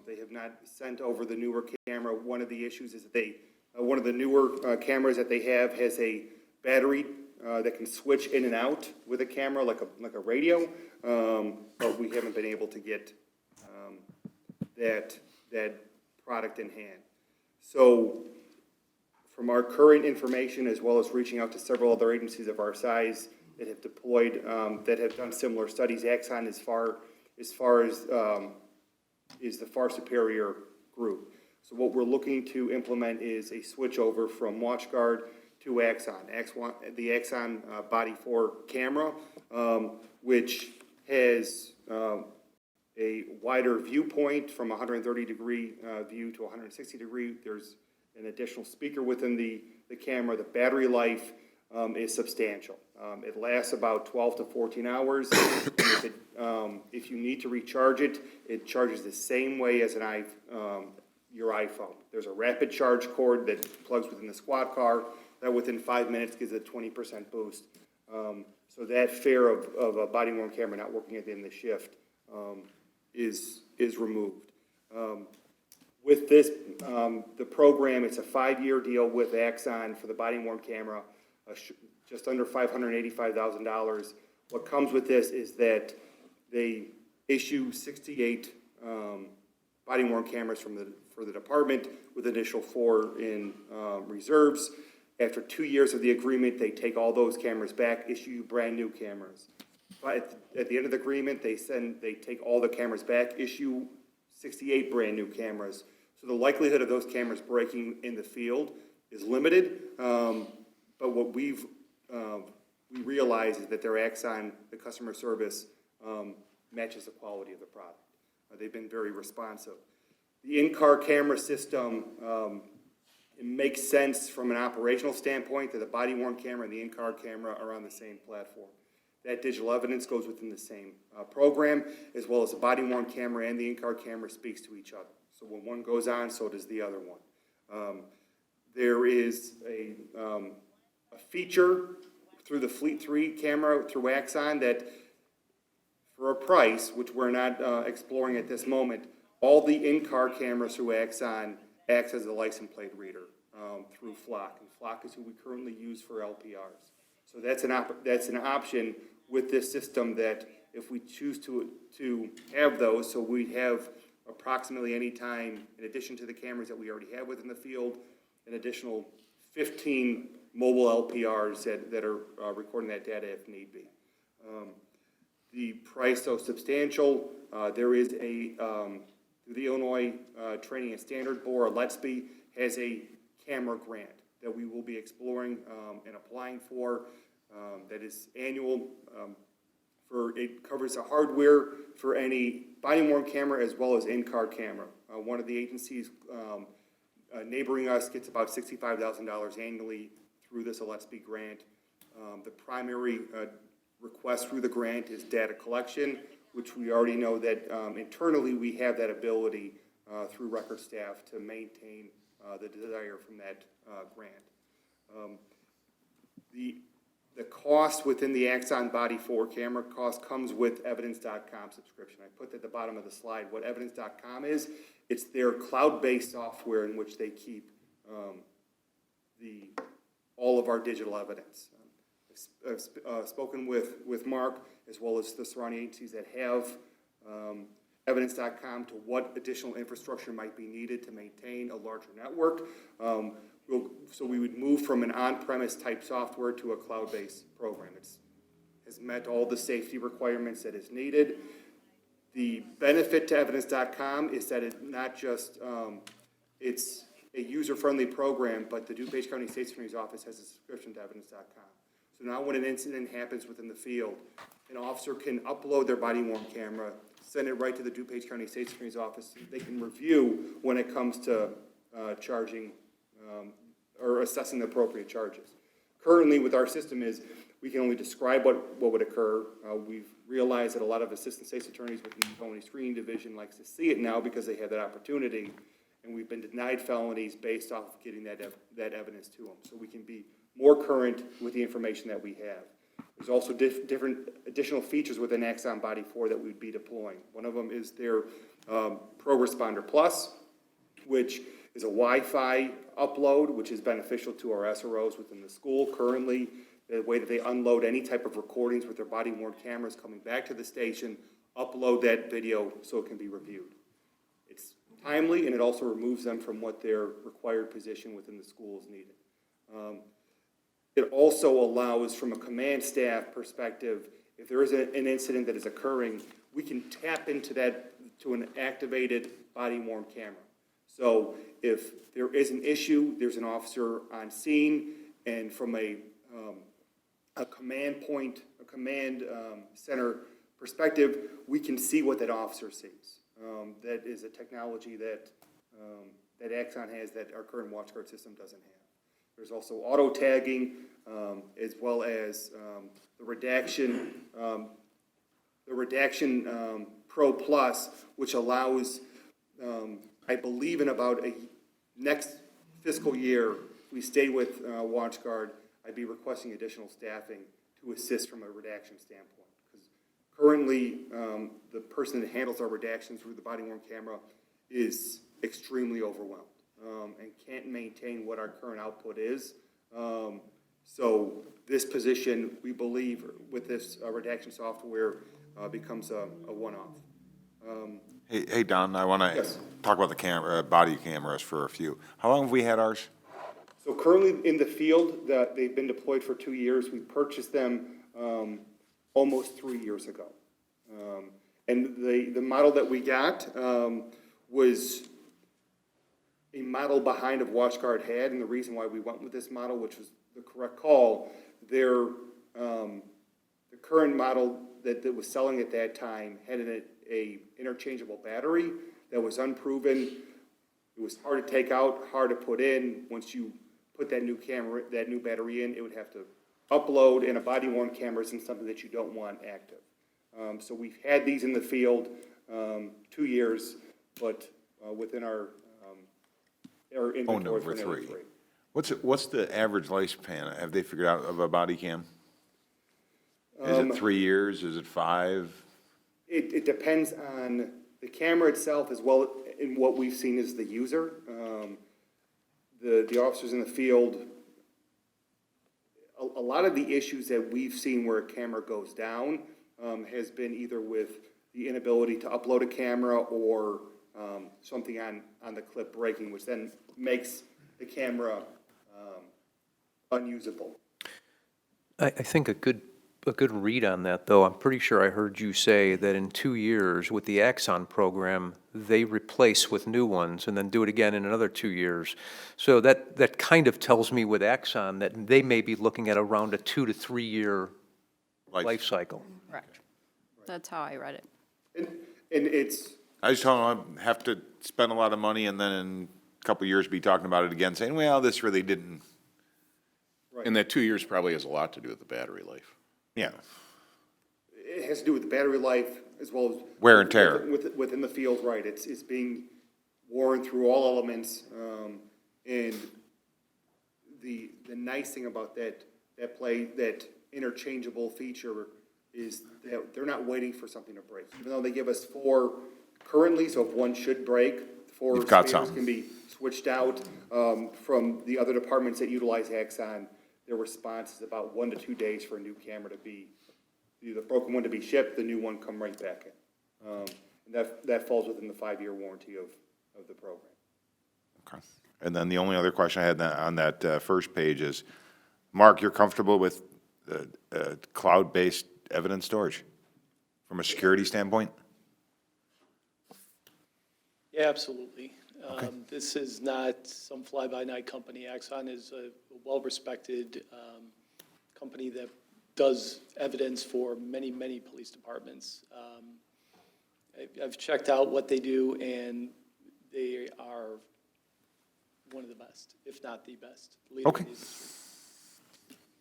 They have not sent over the newer camera. One of the issues is that one of the newer cameras that they have has a battery that can switch in and out with a camera like a radio, but we haven't been able to get that product in hand. So from our current information, as well as reaching out to several other agencies of our size that have deployed, that have done similar studies, Axon is the far superior group. So what we're looking to implement is a switch over from WatchGuard to Axon. The Axon Body 4 camera, which has a wider viewpoint from 130-degree view to 160-degree. There's an additional speaker within the camera. The battery life is substantial. It lasts about 12 to 14 hours. If you need to recharge it, it charges the same way as your iPhone. There's a rapid charge cord that plugs within the squad car that within 5 minutes gives a 20% boost. So that fear of a body-worn camera not working at the end of the shift is removed. With this, the program, it's a 5-year deal with Axon for the body-worn camera, just under $585,000. What comes with this is that they issue 68 body-worn cameras for the department, with additional 4 in reserves. After 2 years of the agreement, they take all those cameras back, issue you brand new cameras. at the end of the agreement, they take all the cameras back, issue 68 brand-new cameras. So the likelihood of those cameras breaking in the field is limited. But what we realize is that their Axon, the customer service, matches the quality of the product. They've been very responsive. The in-car camera system, it makes sense from an operational standpoint that the body-worn camera and the in-car camera are on the same platform. That digital evidence goes within the same program, as well as the body-worn camera and the in-car camera speaks to each other. So when one goes on, so does the other one. There is a feature through the Fleet 3 camera through Axon that, for a price, which we're not exploring at this moment, all the in-car cameras through Axon acts as a license plate reader through Flock, and Flock is who we currently use for LPRs. So that's an option with this system that if we choose to have those, so we have approximately any time, in addition to the cameras that we already have within the field, an additional 15 mobile LPRs that are recording that data if need be. The price, though substantial, there is the Illinois Training and Standard Board, LETSB, has a camera grant that we will be exploring and applying for. That is annual. It covers the hardware for any body-worn camera as well as in-car camera. One of the agencies neighboring us gets about $65,000 annually through this LETSB grant. The primary request through the grant is data collection, which we already know that internally we have that ability through record staff to maintain the desire from that grant. The cost within the Axon Body 4 camera cost comes with Evidence.com subscription. I put at the bottom of the slide what Evidence.com is. It's their cloud-based software in which they keep all of our digital evidence. I've spoken with Mark as well as the surrounding agencies that have Evidence.com to what additional infrastructure might be needed to maintain a larger network. So we would move from an on-premise type software to a cloud-based program. It has met all the safety requirements that is needed. The benefit to Evidence.com is that it's not just, it's a user-friendly program, but the DuPage County State's Attorney's Office has a subscription to Evidence.com. So now when an incident happens within the field, an officer can upload their body-worn camera, send it right to the DuPage County State's Attorney's Office. They can review when it comes to charging or assessing the appropriate charges. Currently, with our system is we can only describe what would occur. We've realized that a lot of assistant state's attorneys within the felony screening division likes to see it now because they have that opportunity, and we've been denied felonies based off of getting that evidence to them. So we can be more current with the information that we have. There's also different additional features within Axon Body 4 that we'd be deploying. One of them is their Pro Responder Plus, which is a Wi-Fi upload, which is beneficial to our SROs within the school. Currently, the way that they unload any type of recordings with their body-worn cameras coming back to the station, upload that video so it can be reviewed. It's timely, and it also removes them from what their required position within the school is needed. It also allows, from a command staff perspective, if there is an incident that is occurring, we can tap into that to an activated body-worn camera. So if there is an issue, there's an officer on scene, and from a command point, a command center perspective, we can see what that officer sees. That is a technology that Axon has that our current WatchGuard system doesn't have. There's also auto tagging, as well as the redaction Pro Plus, which allows, I believe in about a next fiscal year, if we stay with WatchGuard, I'd be requesting additional staffing to assist from a redaction standpoint. Because currently, the person that handles our redactions through the body-worn camera is extremely overwhelmed and can't maintain what our current output is. So this position, we believe, with this redaction software, becomes a one-off. Hey, Don, I want to talk about the body cameras for a few. How long have we had ours? So currently in the field, they've been deployed for 2 years. We purchased them almost 3 years ago. And the model that we got was a model behind of WatchGuard had, and the reason why we went with this model, which was the correct call, the current model that was selling at that time had a interchangeable battery that was unproven. It was hard to take out, hard to put in. Once you put that new camera, that new battery in, it would have to upload, and a body-worn camera isn't something that you don't want active. So we've had these in the field 2 years, but within our Phone inventory number for another 3. 3. What's the average lifespan? Have they figured out of a body cam? Is it 3 years? Is it 5? It depends on the camera itself as well, in what we've seen as the user. The officers in the field, a lot of the issues that we've seen where a camera goes down has been either with the inability to upload a camera or something on the clip breaking, which then makes the camera unusable. I think a good read on that, though, I'm pretty sure I heard you say that in 2 years with the Axon program, they replace with new ones and then do it again in another 2 years. So that kind of tells me with Axon that they may be looking at around a 2 to 3 year life cycle. Correct. That's how I read it. And it's, I just don't have to spend a lot of money and then in a couple of years be talking about it again, saying, well, this really didn't. And that 2 years probably has a lot to do with the battery life. Yeah. it has to do with the battery life as well as. Wear and tear. Within the field, right, it's being worn through all elements, and the nice thing about that interchangeable feature is that they're not waiting for something to break. Even though they give us 4 currently, so if one should break, 4 You've got spares some. can be switched out. From the other departments that utilize Axon, their response is about 1 to 2 days for a new camera to be, the broken one to be shipped, the new one come right back in. And that falls within the 5-year warranty of the program. Okay. And then the only other question I had on that first page is, Mark, you're comfortable with cloud-based evidence storage from a security standpoint? Yeah, absolutely. This is not some fly-by-night company. Axon is a well-respected company that does evidence for many, many police departments. I've checked out what they do, and they are one of the best, if not the best. Leader in the industry.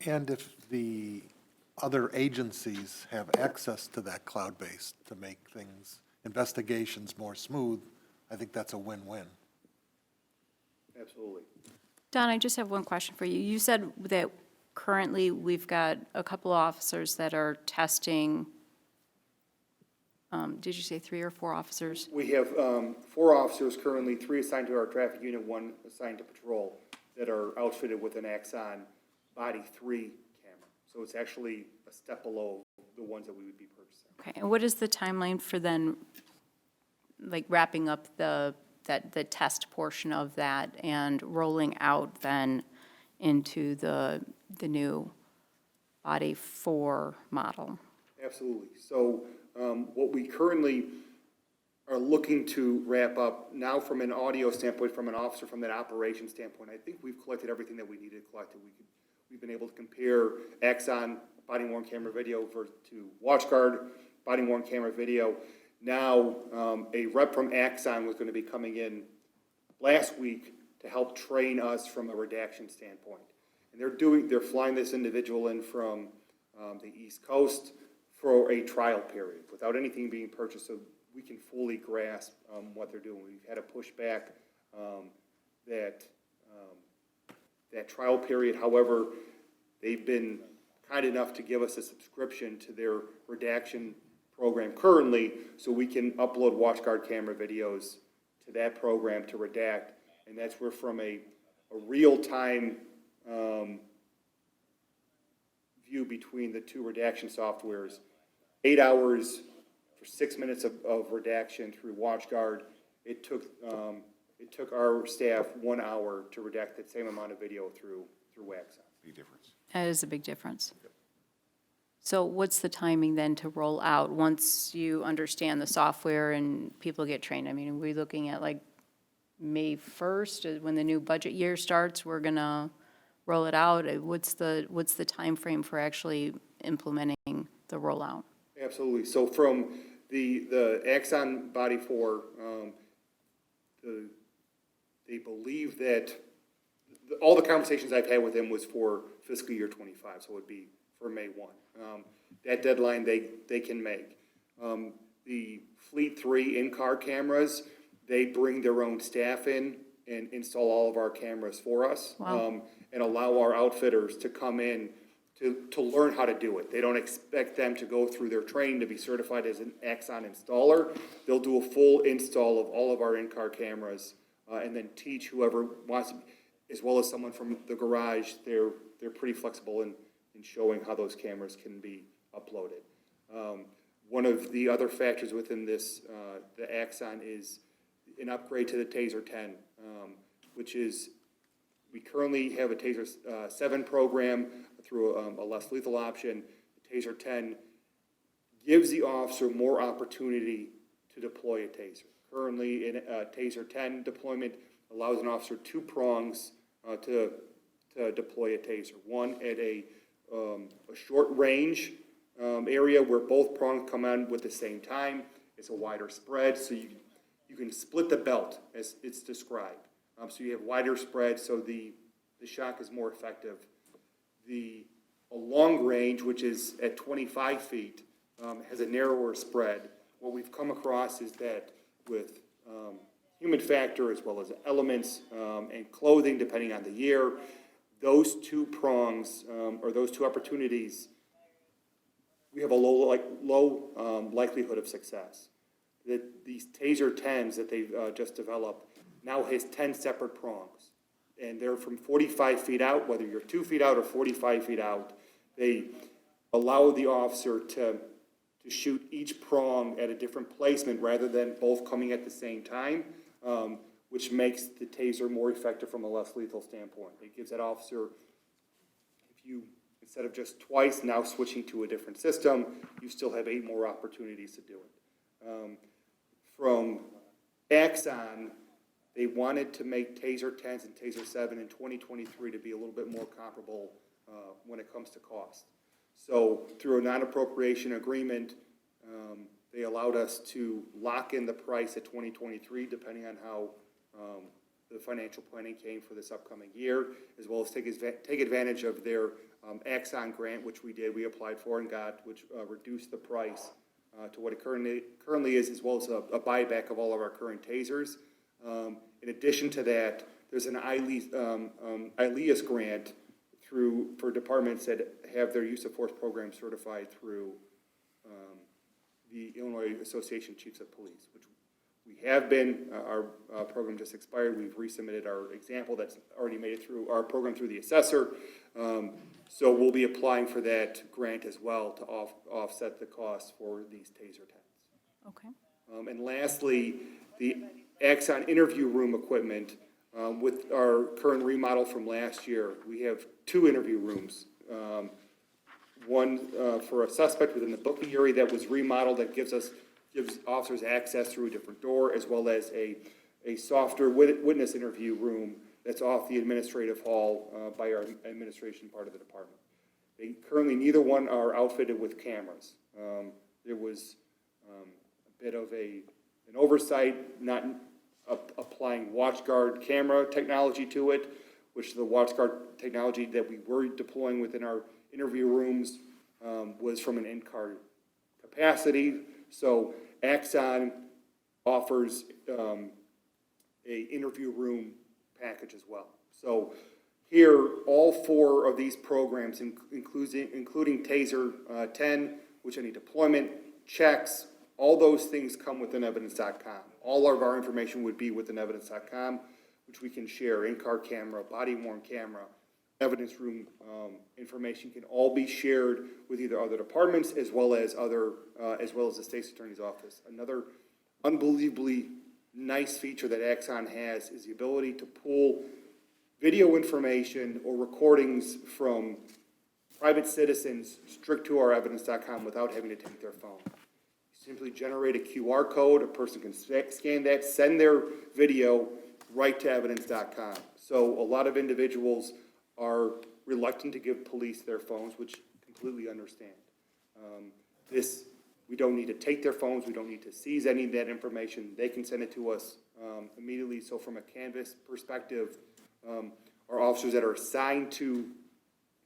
And if the other agencies have access to that cloud-based to make things, investigations more smooth, I think that's a win-win. Absolutely. Don, I just have one question for you. You said that currently we've got a couple of officers that are testing, did you say 3 or 4 officers? We have 4 officers currently, 3 assigned to our traffic unit, 1 assigned to patrol, that are outfitted with an Axon Body 3 camera. So it's actually a step below the ones that we would be purchasing. Okay, and what is the timeline for then, like, wrapping up the test portion of that and rolling out then into the new Body 4 model? Absolutely. So what we currently are looking to wrap up now from an audio standpoint, from an officer, from that operation standpoint, I think we've collected everything that we needed to collect. We've been able to compare Axon body-worn camera video to WatchGuard body-worn camera video. Now, a rep from Axon was going to be coming in last week to help train us from a redaction standpoint. And they're flying this individual in from the East Coast for a trial period without anything being purchased, so we can fully grasp what they're doing. We've had to push back that trial period. However, they've been kind enough to give us a subscription to their redaction program currently, so we can upload WatchGuard camera videos to that program to redact, and that's where from a real-time view between the 2 redaction softwares, 8 hours for 6 minutes of redaction through WatchGuard. It took our staff 1 hour to redact that same amount of video through Axon. Big difference. That is a big difference. So what's the timing then to roll out, once you understand the software and people get trained? I mean, are we looking at like May 1st, when the new budget year starts, we're gonna roll it out? What's the timeframe for actually implementing the rollout? Absolutely. So from the Axon Body 4, they believe that, all the conversations I've had with them was for fiscal year '25, so it would be for May 1. That deadline they can make. The Fleet 3 in-car cameras, they bring their own staff in and install all of our cameras for us. Wow. And allow our outfitters to come in to learn how to do it. They don't expect them to go through their training to be certified as an Axon installer. They'll do a full install of all of our in-car cameras, and then teach whoever wants to, as well as someone from the garage. They're pretty flexible in showing how those cameras can be uploaded. One of the other factors within this, the Axon, is an upgrade to the TASER 10, which is, we currently have a TASER 7 program through a less lethal option. The TASER 10 gives the officer more opportunity to deploy a TASER. Currently, a TASER 10 deployment allows an officer 2 prongs to deploy a TASER. One at a short range area where both prongs come on with the same time. It's a wider spread, so you can split the belt as it's described. So you have wider spread, so the shock is more effective. A long range, which is at 25 feet, has a narrower spread. What we've come across is that with human factor as well as elements and clothing, depending on the year, those 2 prongs or those 2 opportunities, we have a low likelihood of success. These TASER 10s that they've just developed now has 10 separate prongs. And they're from 45 feet out, whether you're 2 feet out or 45 feet out. They allow the officer to shoot each prong at a different placement rather than both coming at the same time, which makes the TASER more effective from a less lethal standpoint. It gives that officer, if you, instead of just twice, now switching to a different system, you still have 8 more opportunities to do it. From Axon, they wanted to make TASER 10s and TASER 7 in 2023 to be a little bit more comparable when it comes to cost. So through a non-appropriation agreement, they allowed us to lock in the price at 2023, depending on how the financial planning came for this upcoming year, as well as take advantage of their Axon grant, which we did. We applied for and got, which reduced the price to what it currently is, as well as a buyback of all of our current TASERs. In addition to that, there's an ILEAS grant for departments that have their use of force program certified through the Illinois Association of Chiefs of Police, which we have been. Our program just expired. We've resubmitted our example that's already made it through our program through the assessor. So we'll be applying for that grant as well to offset the costs for these TASER 10s. Okay. And lastly, the Axon interview room equipment, with our current remodel from last year, we have 2 interview rooms. One for a suspect within the booking area that was remodeled that gives officers access through a different door, as well as a softer witness interview room that's off the administrative hall by our administration part of the department. Currently, neither one are outfitted with cameras. There was a bit of an oversight, not applying WatchGuard camera technology to it, which the WatchGuard technology that we were deploying within our interview rooms was from an in-car capacity. So Axon offers a interview room package as well. So here, all 4 of these programs, including TASER 10, which any deployment, checks, all those things come within evidence.com. All of our information would be within evidence.com, which we can share. In-car camera, body-worn camera, evidence room information can all be shared with either other departments as well as the state's attorney's office. Another unbelievably nice feature that Axon has is the ability to pull video information or recordings from private citizens strict2ourevidence.com without having to take their phone. Simply generate a QR code, a person can scan that, send their video right to evidence.com. So a lot of individuals are reluctant to give police their phones, which completely understand. We don't need to take their phones, we don't need to seize any of that information, they can send it to us immediately. So from a Canvas perspective, our officers that are assigned to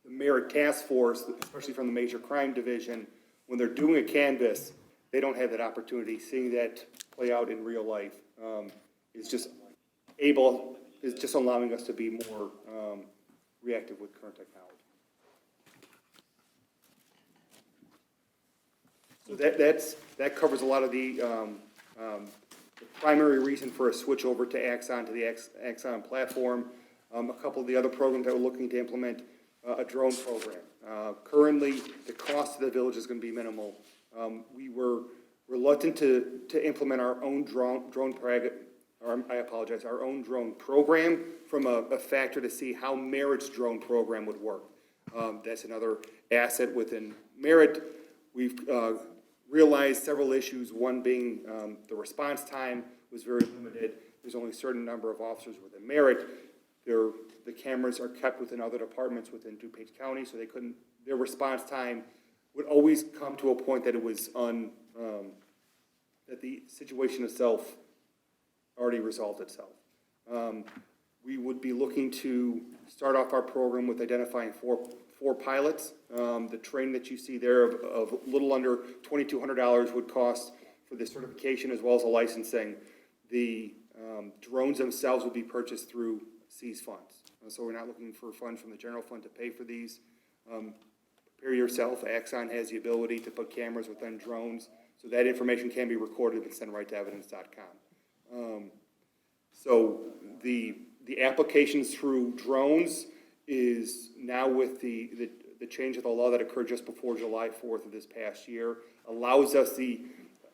the Merit Task Force, especially from the Major Crime Division, when they're doing a Canvas, they don't have that opportunity. Seeing that play out in real life is just allowing us to be more reactive with current technology. So that covers a lot of the primary reason for a switch over to Axon, to the Axon platform. A couple of the other programs that we're looking to implement, a drone program. Currently, the cost of the village is going to be minimal. We were reluctant to implement our own our own drone program from a factor to see how Merit's drone program would work. That's another asset within Merit. We've realized several issues, one being the response time was very limited. There's only a certain number of officers within Merit. The cameras are kept within other departments within DuPage County, so their response time would always come to a point that it was that the situation itself already resolved itself. We would be looking to start off our program with identifying four pilots. The training that you see there of a little under $2,200 would cost for the certification as well as the licensing. The drones themselves will be purchased through C's funds. So we're not looking for funds from the general fund to pay for these. Prepare yourself. Axon has the ability to put cameras within drones, so that information can be recorded and sent right to evidence.com. So the applications through drones is now with the change of the law that occurred just before July 4th of this past year, allows us the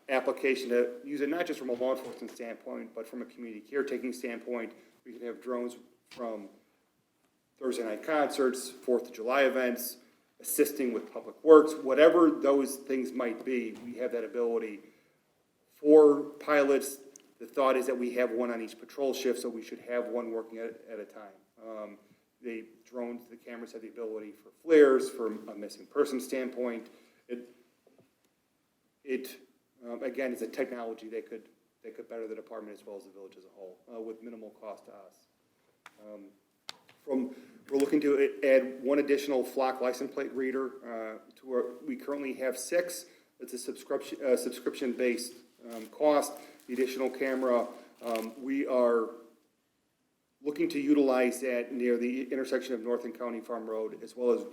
application to use it not just from a law enforcement standpoint, but from a community caretaking standpoint. We can have drones from Thursday night concerts, 4th of July events, assisting with public works, whatever those things might be, we have that ability. 4 pilots, the thought is that we have one on each patrol shift, so we should have one working at a time. The drones, the cameras have the ability for flares, from a missing person standpoint. Again, is a technology that could better the department as well as the village as a whole, with minimal cost to us. We're looking to add one additional Flock license plate reader we currently have 6. It's a subscription-based cost. The additional camera, we are looking to utilize that near the intersection of North and County Farm Road, as well as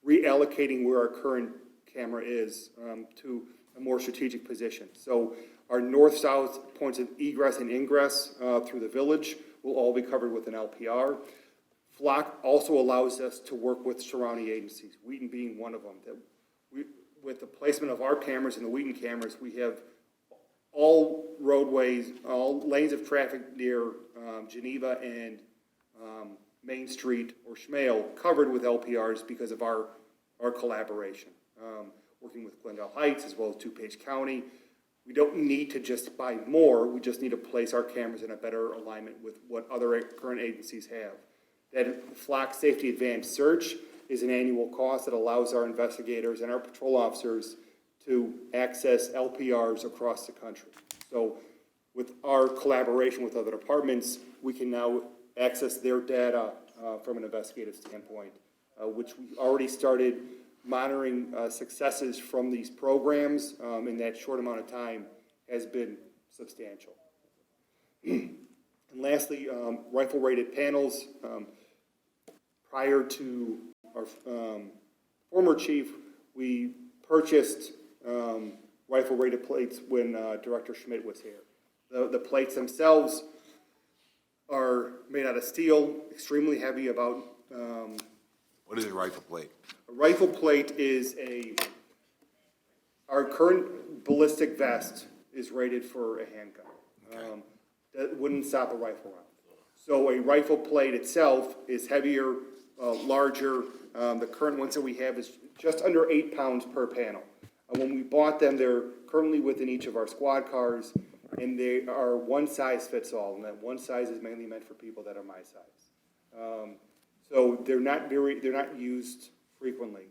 reallocating where our current camera is to a more strategic position. So our north-south points of egress and ingress through the village will all be covered with an LPR. Flock also allows us to work with surrounding agencies, Wheaton being one of them. With the placement of our cameras and the Wheaton cameras, we have all roadways, all lanes of traffic near Geneva and Main Street or Schmale covered with LPRs because of our collaboration. Working with Glendale Heights as well as DuPage County. We don't need to just buy more, we just need to place our cameras in a better alignment with what other current agencies have. That Flock Safety Advanced Search is an annual cost that allows our investigators and our patrol officers to access LPRs across the country. So with our collaboration with other departments, we can now access their data from an investigative standpoint, which we already started monitoring successes from these programs in that short amount of time has been substantial. And lastly, rifle-rated panels. Prior to our former chief, we purchased rifle-rated plates when Director Schmidt was here. The plates themselves are made out of steel, extremely heavy, about... What is a rifle plate? A rifle plate is our current ballistic vest is rated for a handgun. Okay. That wouldn't stop a rifle round. So a rifle plate itself is heavier larger. The current ones that we have is just under 8 pounds per panel. When we bought them, they're currently within each of our squad cars, and they are one size fits all, and that one size is mainly meant for people that are my size. So they're not used frequently.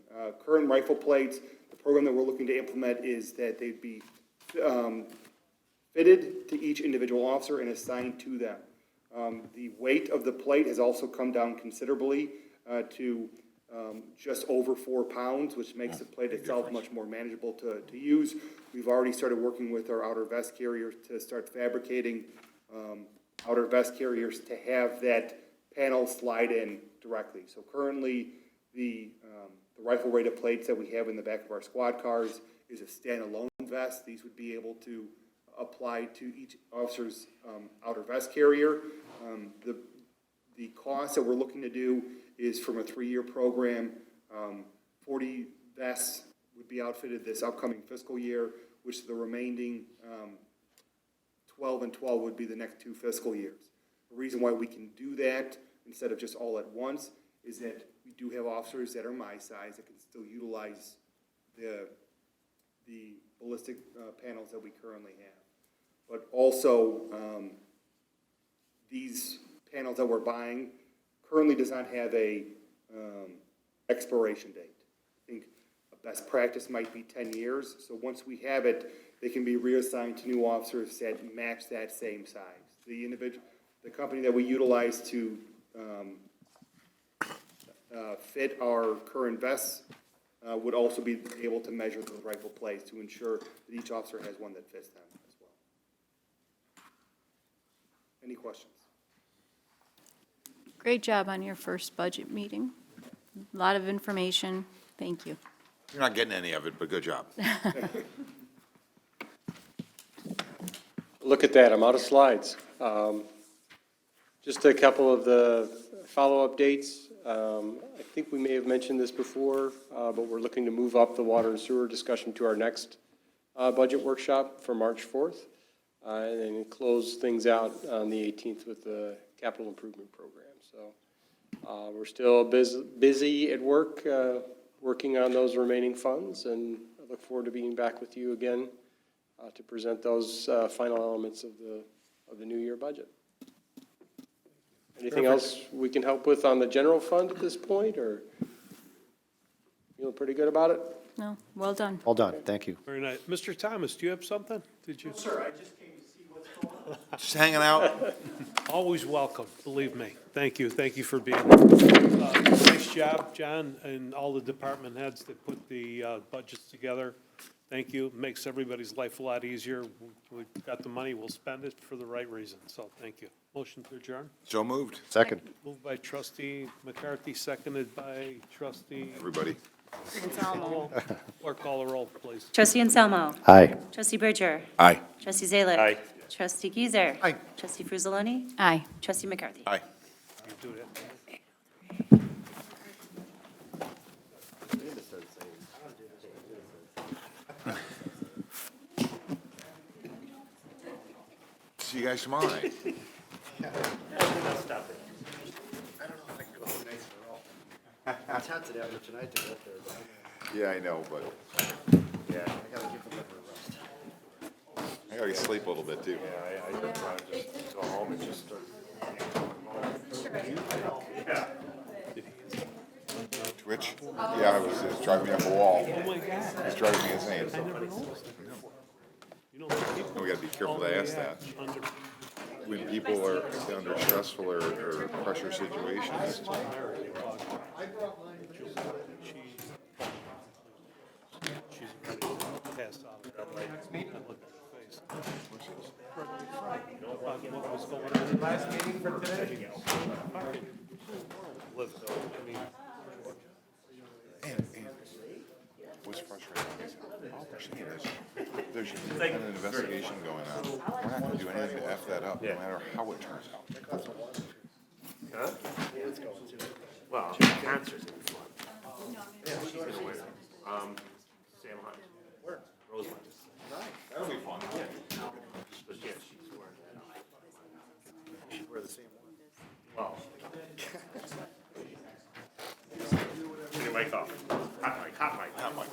Current rifle plates, the program that we're looking to implement is that they'd be fitted to each individual officer and assigned to them. The weight of the plate has also come down considerably to just over 4 pounds, which makes the plate itself much more manageable to use. We've already started working with our outer vest carriers to start fabricating outer vest carriers to have that panel slide in directly. So currently, the rifle rated plates that we have in the back of our squad cars is a standalone vest. These would be able to apply to each officer's outer vest carrier. The cost that we're looking to do is from a 3-year program. 40 vests would be outfitted this upcoming fiscal year, which the remaining 12 and 12 would be the next 2 fiscal years. The reason why we can do that instead of just all at once is that we do have officers that are my size that can still utilize the ballistic panels that we currently have. But also, these panels that we're buying currently does not have a expiration date. I think a best practice might be 10 years. So once we have it, they can be reassigned to new officers that match that same size. The company that we utilize to fit our current vests would also be able to measure those rifle plates to ensure that each officer has one that fits them as well. Any questions? Great job on your first budget meeting. A lot of information. Thank you. You're not getting any of it, but good job. Look at that, I'm out of slides. Just a couple of the follow-up dates. I think we may have mentioned this before, but we're looking to move up the water and sewer discussion to our next budget workshop for March 4th, and then close things out on the 18th with the capital improvement program. So we're still busy at work, working on those remaining funds, and I look forward to being back with you again to present those final elements of the new year budget. Anything else we can help with on the general fund at this point, or feeling pretty good about it? No, well done. Well done, thank you. Very nice. Mr. Thomas, do you have something? Did you? Sir, I just came to see what's going on. Just hanging out. Always welcome, believe me. Thank you for being here. Nice job, John, and all the department heads that put the budgets together. Thank you. Makes everybody's life a lot easier. We've got the money, we'll spend it for the right reason, so thank you. Motion to adjourn? So moved. Second. Moved by trustee McCarthy, seconded by trustee. Everybody. Anselmo. Clerk, call the roll, please. Trustee Anselmo. Aye. Trustee Bridger. Aye. Trustee Zalick. Aye. Trustee Giesers. Aye. Trustee Frusaloni. Aye. Trustee McCarthy. Aye. You do that. See you guys tomorrow night. I tempted after tonight to get there, but Yeah, I know, but yeah, I gotta give the liver a rest. I gotta sleep a little bit too. I don't want to just go home and just start. Twitch? Yeah, it was driving me up a wall. It was driving me insane. You know, people. We gotta be careful to ask that. Under- When people are under stressful or pressure situations. She's passed out. I looked at her face. What was going on? Last meeting for today. What's frustrating is, all we're saying is, there's an investigation going on. We're not gonna do anything to F that up, no matter how it turns out. Huh? Well, concert's gonna be fun. Yeah, she's gonna win. Sam Hunt. Where? Roseland. That'll be fun. But yeah, she's wearing that. We're the same one. Well. mic off. Hot mic, hot mic. Hot mic.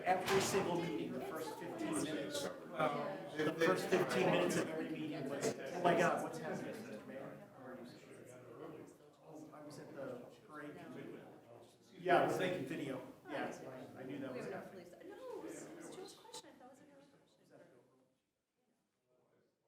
Every single meeting, the first 15 minutes. The first 15 minutes of every meeting was, oh my God, what's happening, Mr. Mayor? I was at the parade. Yeah, I was thinking video.